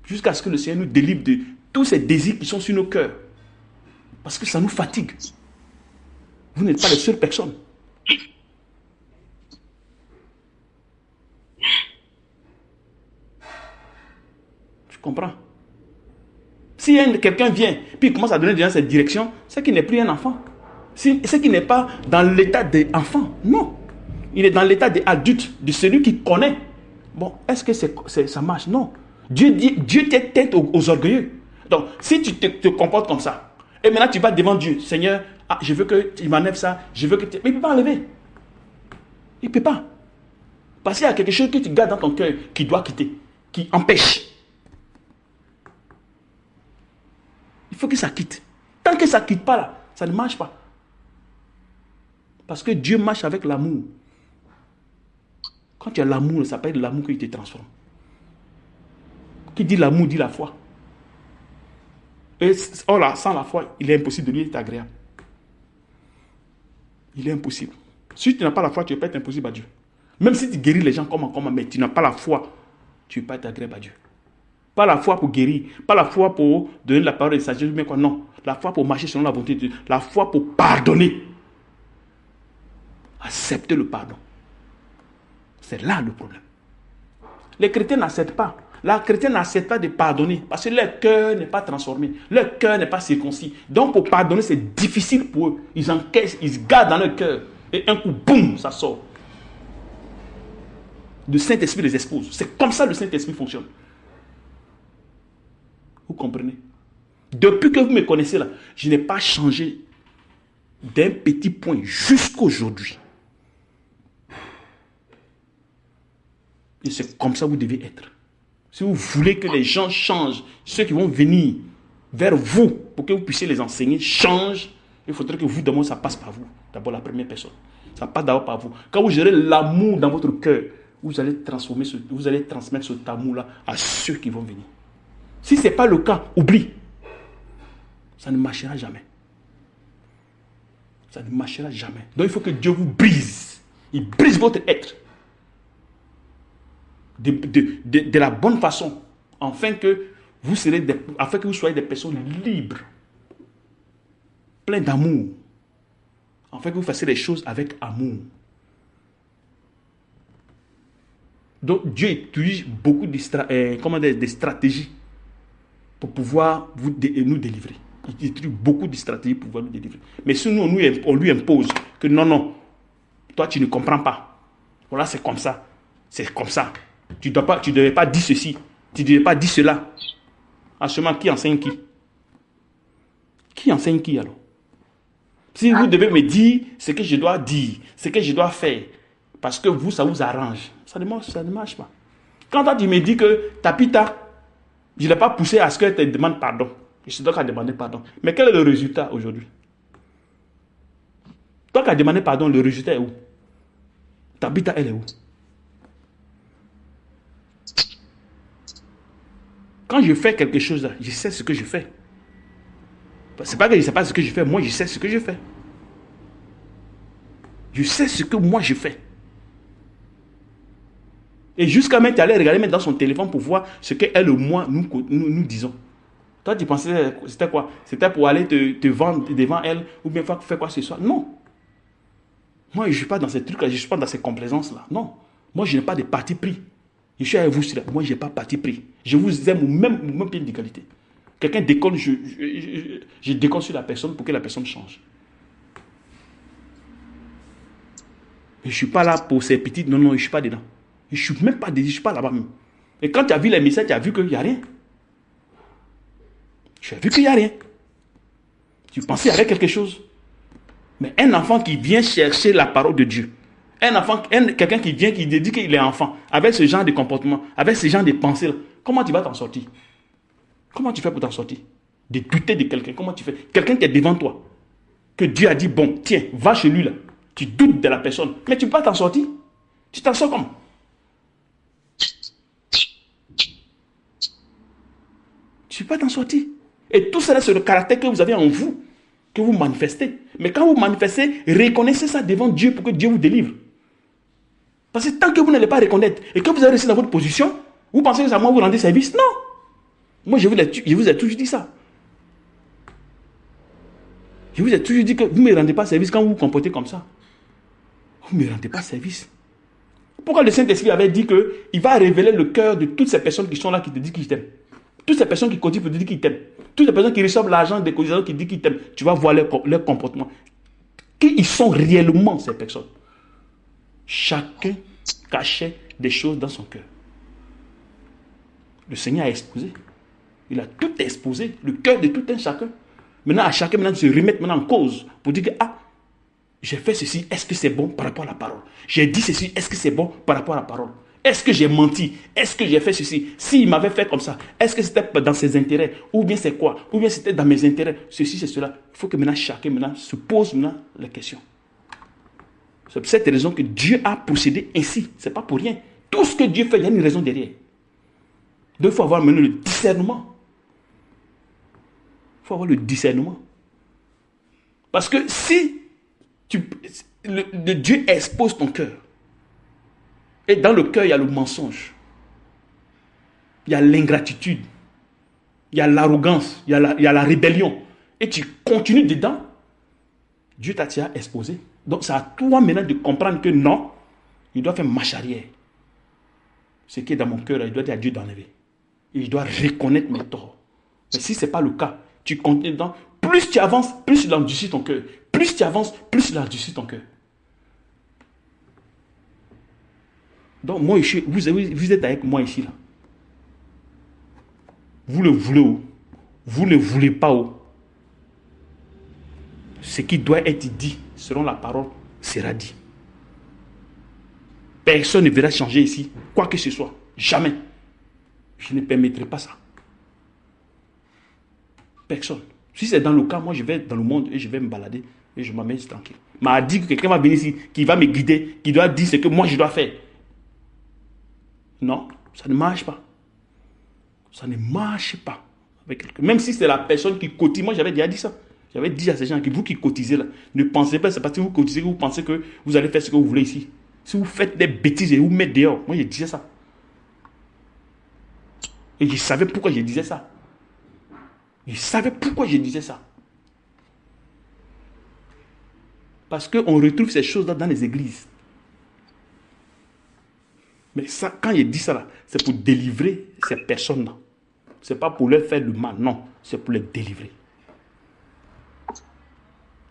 Speaker 2: Jusqu'à ce que le Seigneur nous délivre de tous ces désirs qui sont sur nos cœurs. Parce que ça nous fatigue. Vous n'êtes pas les seules personnes. Tu comprends? Si quelqu'un vient, puis il commence à donner dans cette direction, c'est qu'il n'est plus un enfant. C'est qu'il n'est pas dans l'état d'enfant. Non. Il est dans l'état d'adulte, de celui qui connaît. Bon, est-ce que ça marche? Non. Dieu t'est tête aux orgueilleux. Donc, si tu te comportes comme ça, et maintenant tu vas devant Dieu, Seigneur, je veux que tu m'enlèves ça, je veux que tu... Mais il ne peut pas enlever. Il ne peut pas. Parce qu'il y a quelque chose que tu gardes dans ton cœur qui doit quitter, qui empêche. Il faut que ça quitte. Tant que ça ne quitte pas là, ça ne marche pas. Parce que Dieu marche avec l'amour. Quand tu as l'amour, ça s'appelle l'amour qui te transforme. Qui dit l'amour, dit la foi. Et oh là, sans la foi, il est impossible de lui être agréable. Il est impossible. Si tu n'as pas la foi, tu ne peux pas être impossible à Dieu. Même si tu guéris les gens comment, mais tu n'as pas la foi, tu ne peux pas être agréable à Dieu. Pas la foi pour guérir, pas la foi pour donner la parole de sagesse, mais quoi, non. La foi pour marcher selon la volonté de Dieu. La foi pour pardonner. Accepter le pardon. C'est là le problème. Les chrétiens n'acceptent pas. La chrétienne n'accepte pas de pardonner parce que leur cœur n'est pas transformé. Leur cœur n'est pas circoncis. Donc pour pardonner, c'est difficile pour eux. Ils encaissent, ils se gardent dans leur cœur. Et un coup, boum, ça sort. Le Saint-Esprit les expose. C'est comme ça que le Saint-Esprit fonctionne. Vous comprenez? Depuis que vous me connaissez là, je n'ai pas changé d'un petit point jusqu'à aujourd'hui. Et c'est comme ça que vous devez être. Si vous voulez que les gens changent, ceux qui vont venir vers vous, pour que vous puissiez les enseigner, changent, il faudrait que vous, d'abord, ça passe par vous. D'abord, la première personne. Ça passe d'abord par vous. Quand vous aurez l'amour dans votre cœur, vous allez transmettre cet amour-là à ceux qui vont venir. Si ce n'est pas le cas, oublie. Ça ne marchera jamais. Ça ne marchera jamais. Donc, il faut que Dieu vous brise. Il brise votre être. De la bonne façon. Afin que vous soyez des personnes libres. Pleines d'amour. Afin que vous fassiez les choses avec amour. Donc, Dieu utilise beaucoup de stratégies pour pouvoir nous délivrer. Il utilise beaucoup de stratégies pour pouvoir nous délivrer. Mais si nous, on lui impose que non, toi tu ne comprends pas. Voilà, c'est comme ça. C'est comme ça. Tu ne devais pas dire ceci. Tu ne devais pas dire cela. En ce moment, qui enseigne qui? Qui enseigne qui alors? Si vous devez me dire ce que je dois dire, ce que je dois faire, parce que vous, ça vous arrange, ça ne marche pas. Quand toi, tu me dis que Tapita, je ne l'ai pas poussé à ce qu'elle te demande pardon. Je dois qu'à demander pardon. Mais quel est le résultat aujourd'hui? Toi qui as demandé pardon, le résultat est où? Tabitha, elle est où? Quand je fais quelque chose, je sais ce que je fais. C'est pas que je ne sais pas ce que je fais, moi je sais ce que je fais. Je sais ce que moi je fais. Et jusqu'à maintenant, tu allais regarder même dans son téléphone pour voir ce qu'elle ou moi nous disons. Toi, tu pensais, c'était quoi? C'était pour aller te vendre devant elle ou bien faire quoi que ce soit? Non. Moi, je ne suis pas dans ces trucs-là, je ne suis pas dans ces complaisances-là. Non. Moi, je n'ai pas de parti pris. Je suis avec vous, moi, je n'ai pas parti pris. Je vous aime au même pied d'égalité. Quelqu'un déconne, je déconne sur la personne pour que la personne change. Je ne suis pas là pour ces petites... Non, je ne suis pas dedans. Je ne suis même pas dedans, je ne suis pas là-bas même. Et quand tu as vu les messages, tu as vu qu'il n'y a rien. Tu as vu qu'il n'y a rien. Tu pensais qu'il y avait quelque chose. Mais un enfant qui vient chercher la parole de Dieu, quelqu'un qui vient, qui dit qu'il est enfant, avec ce genre de comportement, avec ce genre de pensée, comment tu vas t'en sortir? Comment tu fais pour t'en sortir? De douter de quelqu'un, comment tu fais? Quelqu'un qui est devant toi, que Dieu a dit, bon, tiens, va chez lui là. Tu doutes de la personne, mais tu ne peux pas t'en sortir. Tu t'en sors comment? Tu ne peux pas t'en sortir. Et tout cela, c'est le caractère que vous avez en vous, que vous manifestez. Mais quand vous manifestez, reconnaissez ça devant Dieu pour que Dieu vous délivre. Parce que tant que vous n'allez pas reconnaître et que vous allez rester dans votre position, vous pensez que c'est à moi vous rendez service? Non. Moi, je vous ai toujours dit ça. Je vous ai toujours dit que vous ne me rendez pas service quand vous vous comportez comme ça. Vous ne me rendez pas service. Pourquoi le Saint-Esprit avait dit qu'il va révéler le cœur de toutes ces personnes qui sont là, qui te disent qu'ils t'aiment. Toutes ces personnes qui continuent pour te dire qu'ils t'aiment. Toutes ces personnes qui reçoivent l'argent des cotisateurs qui disent qu'ils t'aiment. Tu vas voir leur comportement. Qui ils sont réellement, ces personnes? Chacun cachait des choses dans son cœur. Le Seigneur a exposé. Il a tout exposé. Le cœur de tout un chacun. Maintenant, à chacun de se remettre en cause pour dire que, j'ai fait ceci, est-ce que c'est bon par rapport à la parole? J'ai dit ceci, est-ce que c'est bon par rapport à la parole? Est-ce que j'ai menti? Est-ce que j'ai fait ceci? S'il m'avait fait comme ça, est-ce que c'était dans ses intérêts? Ou bien c'est quoi? Ou bien c'était dans mes intérêts? Ceci, c'est cela. Il faut que maintenant chacun se pose la question. C'est pour cette raison que Dieu a procédé ainsi. Ce n'est pas pour rien. Tout ce que Dieu fait, il y a une raison derrière. Donc il faut avoir maintenant le discernement. Il faut avoir le discernement. Parce que si Dieu expose ton cœur, et dans le cœur, il y a le mensonge, il y a l'ingratitude, il y a l'arrogance, il y a la rébellion, et tu continues dedans, Dieu t'a exposé. Donc c'est à toi maintenant de comprendre que non, il doit faire marche arrière. Ce qui est dans mon cœur, il doit dire à Dieu d'enlever. Et je dois reconnaître mes torts. Mais si ce n'est pas le cas, tu continues dedans, plus tu avances, plus il endurcit ton cœur. Plus tu avances, plus il endurcit ton cœur. Donc moi, vous êtes avec moi ici là. Vous le voulez où? vous ne voulez pas. Ce qui doit être dit, selon la parole, sera dit. Personne ne verra changer ici, quoi que ce soit. Jamais. Je ne permettrai pas ça. Personne. Si c'est dans le cas, moi je vais dans le monde et je vais me balader et je m'amène tranquille. M'a dit que quelqu'un va venir ici, qui va me guider, qui doit dire ce que moi je dois faire. Non, ça ne marche pas. Ça ne marche pas. Même si c'est la personne qui cotise, moi j'avais déjà dit ça. J'avais dit à ces gens, vous qui cotisez là, ne pensez pas, c'est parce que vous cotisez que vous pensez que vous allez faire ce que vous voulez ici. Si vous faites des bêtises et vous mettez dehors, moi je disais ça. Et je savais pourquoi je disais ça. Je savais pourquoi je disais ça. Parce qu'on retrouve ces choses-là dans les églises. Mais ça, quand il dit ça là, c'est pour délivrer ces personnes-là. Ce n'est pas pour leur faire le mal, non. C'est pour les délivrer.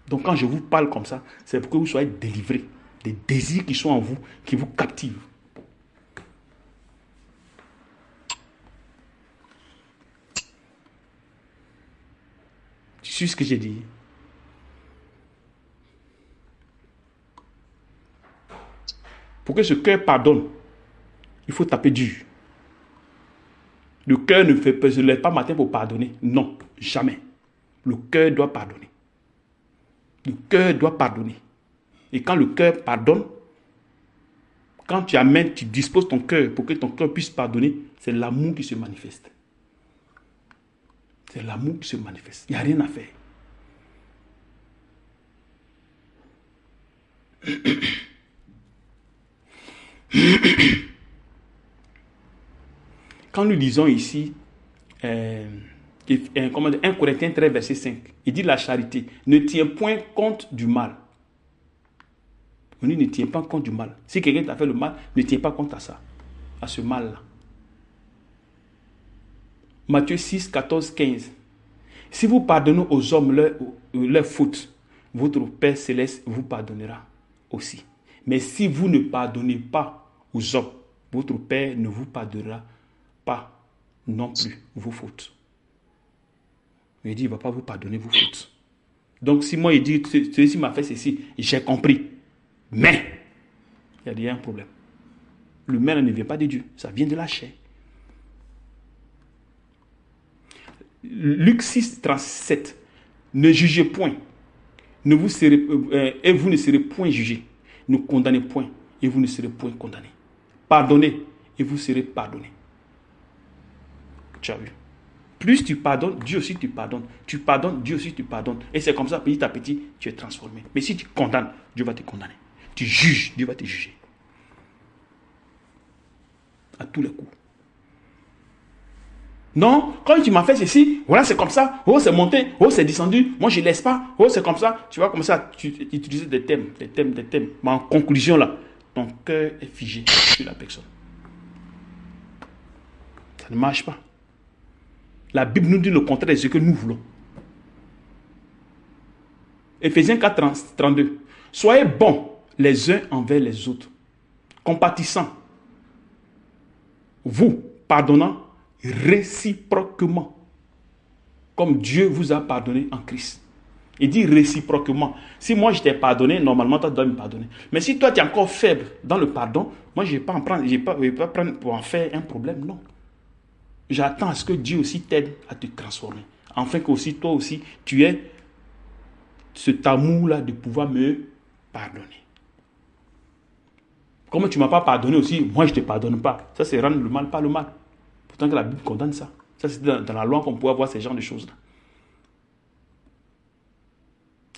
Speaker 2: Donc quand je vous parle comme ça, c'est pour que vous soyez délivrés. Des désirs qui sont en vous, qui vous captivent. Tu sais ce que j'ai dit? Pour que ce cœur pardonne, il faut taper dur. Le cœur ne se lève pas matin pour pardonner. Non, jamais. Le cœur doit pardonner. Le cœur doit pardonner. Et quand le cœur pardonne, quand tu amènes, tu disposes ton cœur pour que ton cœur puisse pardonner, c'est l'amour qui se manifeste. C'est l'amour qui se manifeste. Il n'y a rien à faire. Quand nous lisons ici 1 Corinthiens 13, verset 5, il dit la charité ne tient point compte du mal. On dit ne tient pas compte du mal. Si quelqu'un t'a fait le mal, ne tient pas compte à ça, à ce mal-là. Matthieu 6, 14, 15. Si vous pardonnez aux hommes leurs fautes, votre Père céleste vous pardonnera aussi. Mais si vous ne pardonnez pas aux hommes, votre Père ne vous pardonnera pas non plus vos fautes. Il dit, il ne va pas vous pardonner vos fautes. Donc si moi, il dit, celui-ci m'a fait ceci, j'ai compris. Mais, il y a déjà un problème. Le mal ne vient pas de Dieu, ça vient de la chair. Luc 6, 37. Ne jugez point, et vous ne serez point jugés. Ne condamnez point, et vous ne serez point condamnés. Pardonnez, et vous serez pardonnés. Tu as vu? Plus tu pardonnes, Dieu aussi te pardonne. Tu pardonnes, Dieu aussi te pardonne. Et c'est comme ça, petit à petit, tu es transformé. Mais si tu condamnes, Dieu va te condamner. Tu juges, Dieu va te juger. À tous les coups. Non, quand tu m'as fait ceci, voilà, c'est comme ça. Oh, c'est monté. Oh, c'est descendu. Moi, je ne laisse pas. Oh, c'est comme ça. Tu vas commencer à utiliser des thèmes. Mais en conclusion, là, ton cœur est figé sur la personne. Ça ne marche pas. La Bible nous dit le contraire de ce que nous voulons. Éphésiens 4, 32. Soyez bons les uns envers les autres, compatissants, vous pardonnant réciproquement, comme Dieu vous a pardonné en Christ. Il dit réciproquement. Si moi je t'ai pardonné, normalement toi dois me pardonner. Mais si toi tu es encore faible dans le pardon, moi je ne vais pas en prendre, je vais pas prendre pour en faire un problème, non. J'attends à ce que Dieu aussi t'aide à te transformer. Afin que aussi, toi aussi, tu aies cet amour-là de pouvoir me pardonner. Comme tu ne m'as pas pardonné aussi, moi je ne te pardonne pas. Ça c'est rendre le mal par le mal. Pourtant que la Bible condamne ça. Ça c'est dans la loi qu'on peut avoir ces genres de choses-là.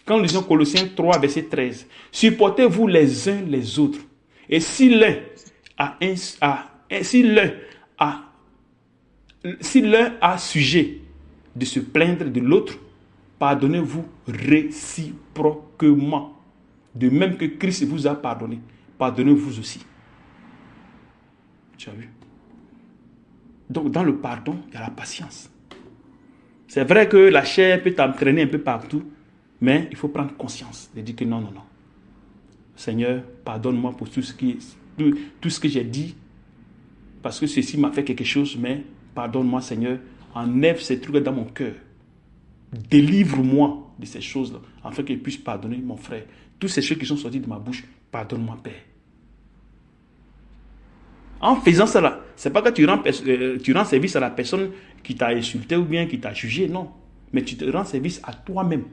Speaker 2: Quand nous lisons Colossiens 3, verset 13, supportez-vous les uns les autres. Et si l'un a sujet de se plaindre de l'autre, pardonnez-vous réciproquement. De même que Christ vous a pardonné, pardonnez-vous aussi. Tu as vu? Donc dans le pardon, il y a la patience. C'est vrai que la chair peut t'entraîner un peu partout, mais il faut prendre conscience de dire que non. Seigneur, pardonne-moi pour tout ce que j'ai dit, parce que ceci m'a fait quelque chose, mais pardonne-moi, Seigneur, enlève ces trucs dans mon cœur. Délivre-moi de ces choses-là, afin que je puisse pardonner mon frère. Toutes ces choses qui sont sorties de ma bouche, pardonne-moi, Père. En faisant ça là, c'est pas que tu rends service à la personne qui t'a insulté ou bien qui t'a jugé, non. Mais tu te rends service à toi-même,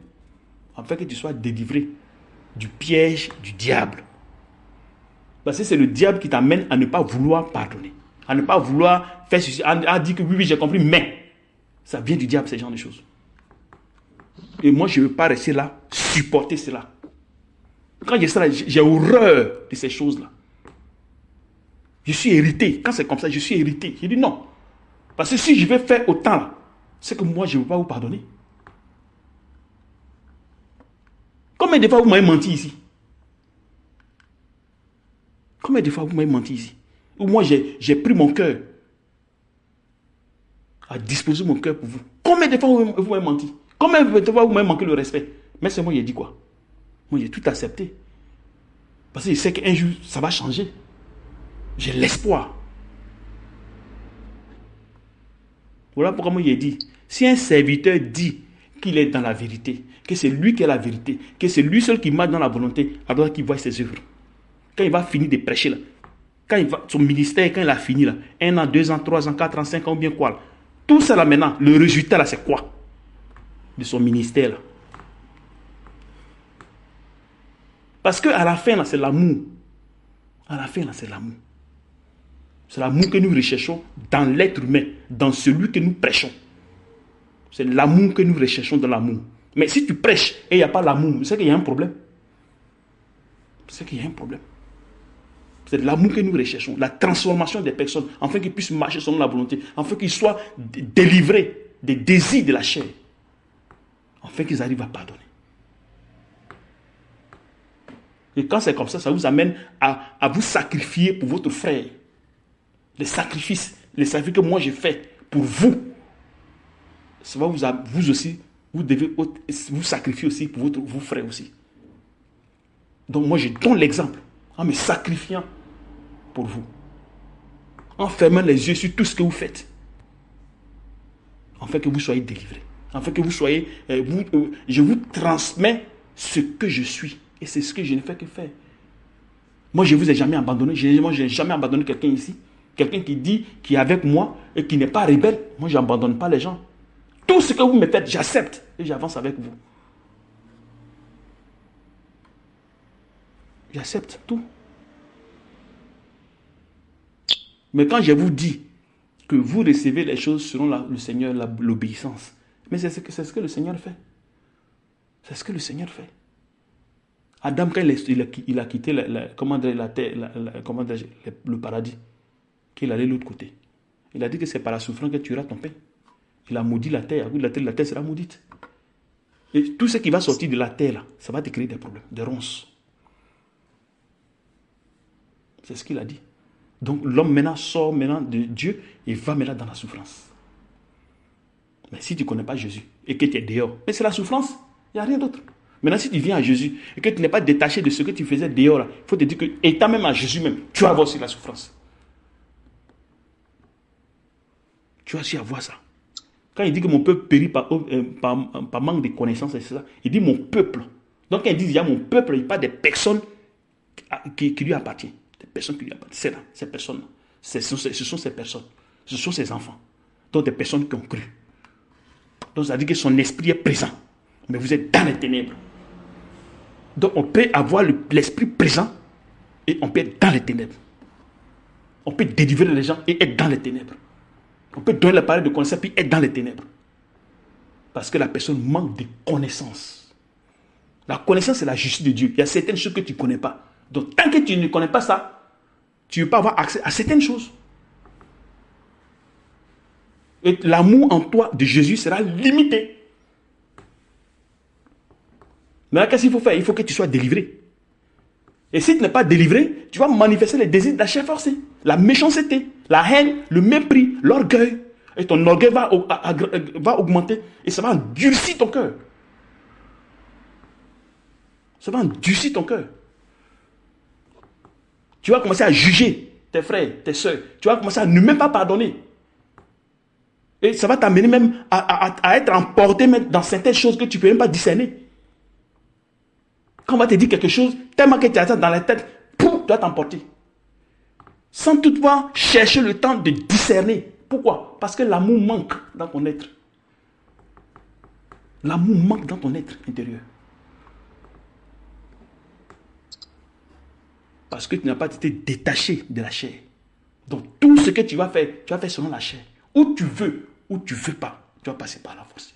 Speaker 2: afin que tu sois délivré du piège du diable. Parce que c'est le diable qui t'amène à ne pas vouloir pardonner, à ne pas vouloir faire ceci, à dire que oui, j'ai compris, mais ça vient du diable, ce genre de choses. Et moi, je ne veux pas rester là, supporter cela. Quand j'ai ça, j'ai horreur de ces choses-là. Je suis irrité. Quand c'est comme ça, je suis irrité. Je dis non. Parce que si je vais faire autant là, c'est que moi, je ne veux pas vous pardonner. Combien de fois vous m'avez menti ici? Combien de fois vous m'avez menti ici? Ou moi, j'ai pris mon cœur à disposer mon cœur pour vous. Combien de fois vous m'avez menti? Combien de fois vous m'avez manqué le respect? Mais c'est moi, j'ai dit quoi? Moi, j'ai tout accepté. Parce que je sais qu'un jour, ça va changer. J'ai l'espoir. Voilà pourquoi moi, j'ai dit, si un serviteur dit qu'il est dans la vérité, que c'est lui qui est la vérité, que c'est lui seul qui marche dans la volonté, alors qu'il voit ses œuvres. Quand il va finir de prêcher, là, quand il va, son ministère, quand il a fini, là, 1 an, 2 ans, 3 ans, 4 ans, 5 ans, bien quoi, là, tout ça là maintenant, le résultat là, c'est quoi? De son ministère là. Parce qu'à la fin là, c'est l'amour. À la fin là, c'est l'amour. C'est l'amour que nous recherchons dans l'être humain, dans celui que nous prêchons. C'est l'amour que nous recherchons dans l'amour. Mais si tu prêches et il n'y a pas l'amour, c'est qu'il y a un problème. C'est qu'il y a un problème. C'est l'amour que nous recherchons, la transformation des personnes, afin qu'ils puissent marcher selon la volonté, afin qu'ils soient délivrés des désirs de la chair, afin qu'ils arrivent à pardonner. Et quand c'est comme ça, ça vous amène à vous sacrifier pour votre frère. Les sacrifices que moi j'ai fait pour vous, ça va vous aussi, vous devez vous sacrifier aussi pour vos frères aussi. Donc moi je donne l'exemple en me sacrifiant pour vous, en fermant les yeux sur tout ce que vous faites, afin que vous soyez délivrés, afin que vous soyez, je vous transmets ce que je suis, et c'est ce que je ne fais que faire. Moi je ne vous ai jamais abandonné, moi je n'ai jamais abandonné quelqu'un ici, quelqu'un qui est avec moi et qui n'est pas rebelle. Moi je n'abandonne pas les gens. Tout ce que vous me faites, j'accepte et j'avance avec vous. J'accepte tout. Mais quand je vous dis que vous recevez les choses selon le Seigneur, l'obéissance, mais c'est ce que le Seigneur fait. C'est ce que le Seigneur fait. Adam, quand il a quitté la terre, le paradis, qu'il allait de l'autre côté, il a dit que c'est par la souffrance que tu auras ton pain. Il a maudit la terre. La terre sera maudite. Et tout ce qui va sortir de la terre, là, ça va te créer des problèmes, des ronces. C'est ce qu'il a dit. Donc l'homme maintenant sort maintenant de Dieu et va maintenant dans la souffrance. Mais si tu ne connais pas Jésus et que tu es dehors, mais c'est la souffrance, il n'y a rien d'autre. Maintenant si tu viens à Jésus et que tu n'es pas détaché de ce que tu faisais dehors, là, il faut te dire que étant même à Jésus même, tu vas avoir aussi la souffrance. Tu vas aussi avoir ça. Quand il dit que mon peuple périt par manque de connaissances, et ça, il dit mon peuple. Donc quand il dit il y a mon peuple, il parle des personnes qui lui appartiennent. Des personnes qui lui appartiennent. C'est là, ces personnes-là. Ce sont ces personnes. Ce sont ces enfants. Donc des personnes qui ont cru. Donc ça veut dire que son esprit est présent. Mais vous êtes dans les ténèbres. Donc on peut avoir l'esprit présent et on peut être dans les ténèbres. On peut délivrer les gens et être dans les ténèbres. On peut donner la parole de connaissance puis être dans les ténèbres. Parce que la personne manque de connaissance. La connaissance, c'est la justice de Dieu. Il y a certaines choses que tu ne connais pas. Donc, tant que tu ne connais pas ça, tu ne peux pas avoir accès à certaines choses. Et l'amour en toi de Jésus sera limité. Mais qu'est-ce qu'il faut faire? Il faut que tu sois délivré. Et si tu n'es pas délivré, tu vas manifester les désirs de la chair forcée, la méchanceté, la haine, le mépris, l'orgueil. Et ton orgueil va augmenter et ça va endurcir ton cœur. Ça va endurcir ton cœur. Tu vas commencer à juger tes frères, tes soeurs. Tu vas commencer à ne même pas pardonner. Et ça va t'amener même à être emporté même dans certaines choses que tu ne peux même pas discerner. Quand on va te dire quelque chose, tellement que tu as ça dans la tête, pouf, tu vas t'emporter. Sans toutefois chercher le temps de discerner. Pourquoi? Parce que l'amour manque dans ton être. L'amour manque dans ton être intérieur. Parce que tu n'as pas été détaché de la chair. Donc tout ce que tu vas faire selon la chair. Ou tu veux pas, tu vas passer par la force.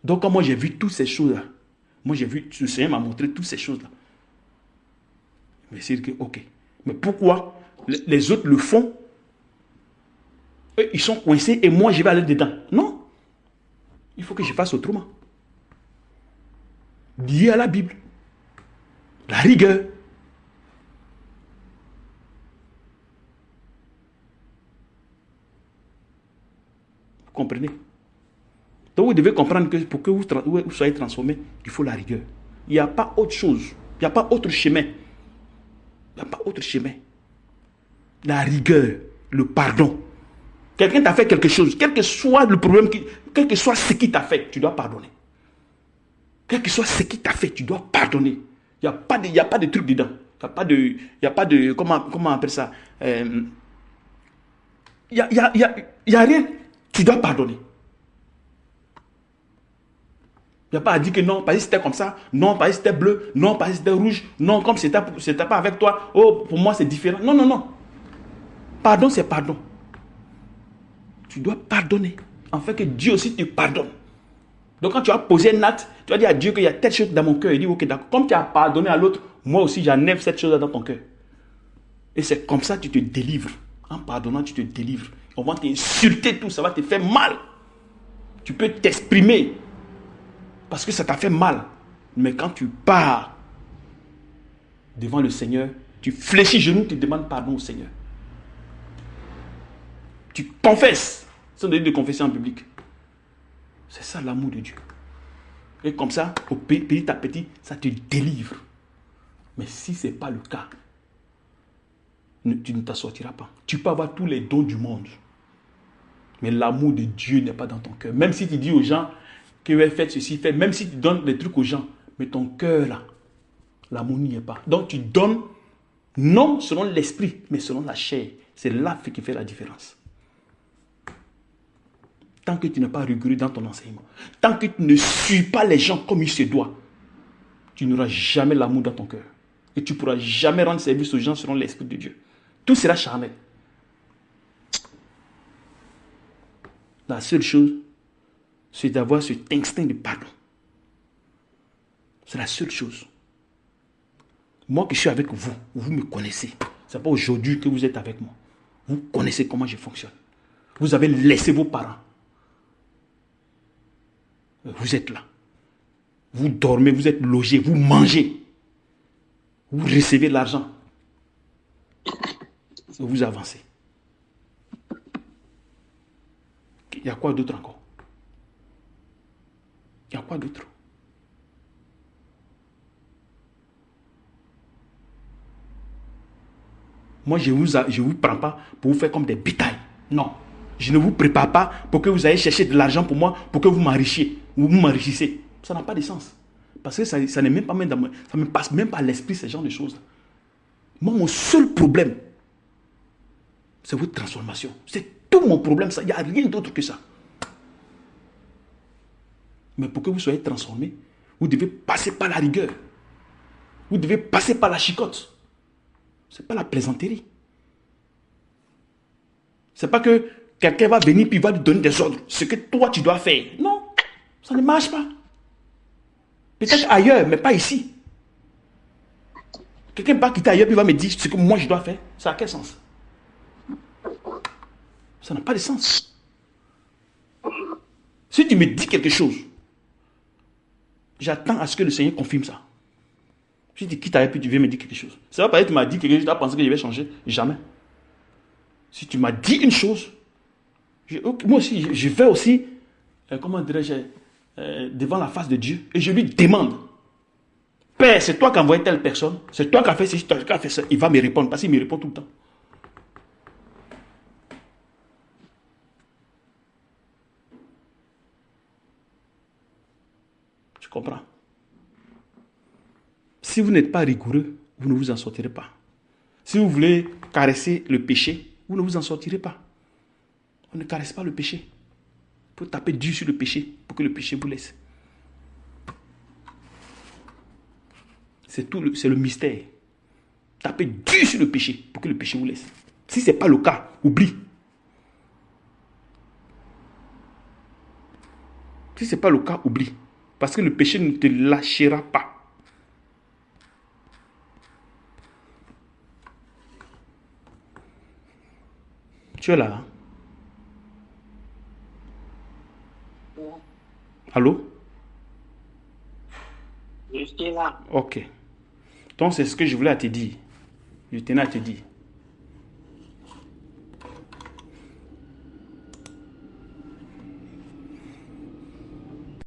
Speaker 2: Donc quand moi j'ai vu toutes ces choses-là, moi j'ai vu, le Seigneur m'a montré toutes ces choses-là. Je me suis dit que, ok. Mais pourquoi les autres le font? Eux, ils sont coincés et moi je vais aller dedans. Non. Il faut que je fasse autrement. Lié à la Bible. La rigueur. Vous comprenez? Donc vous devez comprendre que pour que vous soyez transformé, il faut la rigueur. Il n'y a pas autre chose. Il n'y a pas autre chemin. Il n'y a pas autre chemin. La rigueur, le pardon. Quelqu'un t'a fait quelque chose, quel que soit le problème, quel que soit ce qu'il t'a fait, tu dois pardonner. Quel que soit ce qu'il t'a fait, tu dois pardonner. Il n'y a pas de truc dedans. Il n'y a pas de comment on appelle ça? Il n'y a rien. Tu dois pardonner. Il n'y a pas à dire que non, parce que c'était comme ça, non, parce que c'était bleu, non, parce que c'était rouge, non, comme c'était pas avec toi, oh, pour moi c'est différent. Non, non, non. Pardon, c'est pardon. Tu dois pardonner. En fait, que Dieu aussi te pardonne. Donc, quand tu as posé un acte, tu vas dire à Dieu qu'il y a telle chose dans mon cœur. Il dit, ok, d'accord. Comme tu as pardonné à l'autre, moi aussi, j'enlève cette chose dans ton cœur. Et c'est comme ça que tu te délivres. En pardonnant, tu te délivres. On va t'insulter, tout ça va te faire mal. Tu peux t'exprimer. Parce que ça t'a fait mal. Mais quand tu pars devant le Seigneur, tu fléchis genoux, tu demandes pardon au Seigneur. Tu confesses. C'est de confesser en public. C'est ça l'amour de Dieu. Et comme ça, petit à petit, ça te délivre. Mais si ce n'est pas le cas, tu ne t'en sortiras pas. Tu peux avoir tous les dons du monde. Mais l'amour de Dieu n'est pas dans ton cœur. Même si tu dis aux gens que faites ceci, faites, même si tu donnes des trucs aux gens, mais ton cœur là, l'amour n'y est pas. Donc tu donnes non selon l'esprit, mais selon la chair. C'est là qui fait la différence. Tant que tu n'es pas rigoureux dans ton enseignement, tant que tu ne suis pas les gens comme il se doit, tu n'auras jamais l'amour dans ton cœur. Et tu ne pourras jamais rendre service aux gens selon l'Esprit de Dieu. Tout sera charnel. La seule chose, c'est d'avoir cet instinct de pardon. C'est la seule chose. Moi qui suis avec vous, vous me connaissez. Ce n'est pas aujourd'hui que vous êtes avec moi. Vous connaissez comment je fonctionne. Vous avez laissé vos parents. Vous êtes là. Vous dormez, vous êtes logés, vous mangez. Vous recevez l'argent. Et vous avancez. Il y a quoi d'autre encore? Il y a quoi d'autre? Moi, je ne vous prends pas pour vous faire comme des bétails. Non. Je ne vous prépare pas pour que vous ayez chercher de l'argent pour moi, pour que vous m'enrichiez. Ou vous m'enrichissez. Ça n'a pas de sens. Parce que ça n'est même pas, ça ne me passe même pas à l'esprit, ce genre de choses. Moi, mon seul problème, c'est votre transformation. C'est tout mon problème. Il n'y a rien d'autre que ça. Mais pour que vous soyez transformé, vous devez passer par la rigueur. Vous devez passer par la chicotte. Ce n'est pas la plaisanterie. Ce n'est pas que quelqu'un va venir puis va lui donner des ordres. Ce que toi tu dois faire. Non, ça ne marche pas. Peut-être ailleurs, mais pas ici. Quelqu'un va quitter ailleurs puis va me dire ce que moi je dois faire. Ça a quel sens? Ça n'a pas de sens. Si tu me dis quelque chose, j'attends à ce que le Seigneur confirme ça. Si tu quittes ailleurs puis tu viens me dire quelque chose. Ça va pas être que tu m'as dit quelque chose, tu as pensé que je vais changer. Jamais. Si tu m'as dit une chose, moi aussi, je vais aussi, comment dirais-je, devant la face de Dieu et je lui demande, Père, c'est toi qui as envoyé telle personne, c'est toi qui as fait ceci, c'est toi qui as fait ça. Il va me répondre parce qu'il me répond tout le temps. comprends? Si vous n'êtes pas rigoureux, vous ne vous en sortirez pas. Si vous voulez caresser le péché, vous ne vous en sortirez pas. On ne caresse pas le péché. Il faut taper dur sur le péché pour que le péché vous laisse. C'est le mystère. Tapez dur sur le péché pour que le péché vous laisse. Si ce n'est pas le cas, oublie. Si ce n'est pas le cas, oublie. Parce que le péché ne te lâchera pas. Tu es là? Allô?
Speaker 1: Je suis là.
Speaker 2: Ok. Donc c'est ce que je voulais te dire. Je tenais à te dire.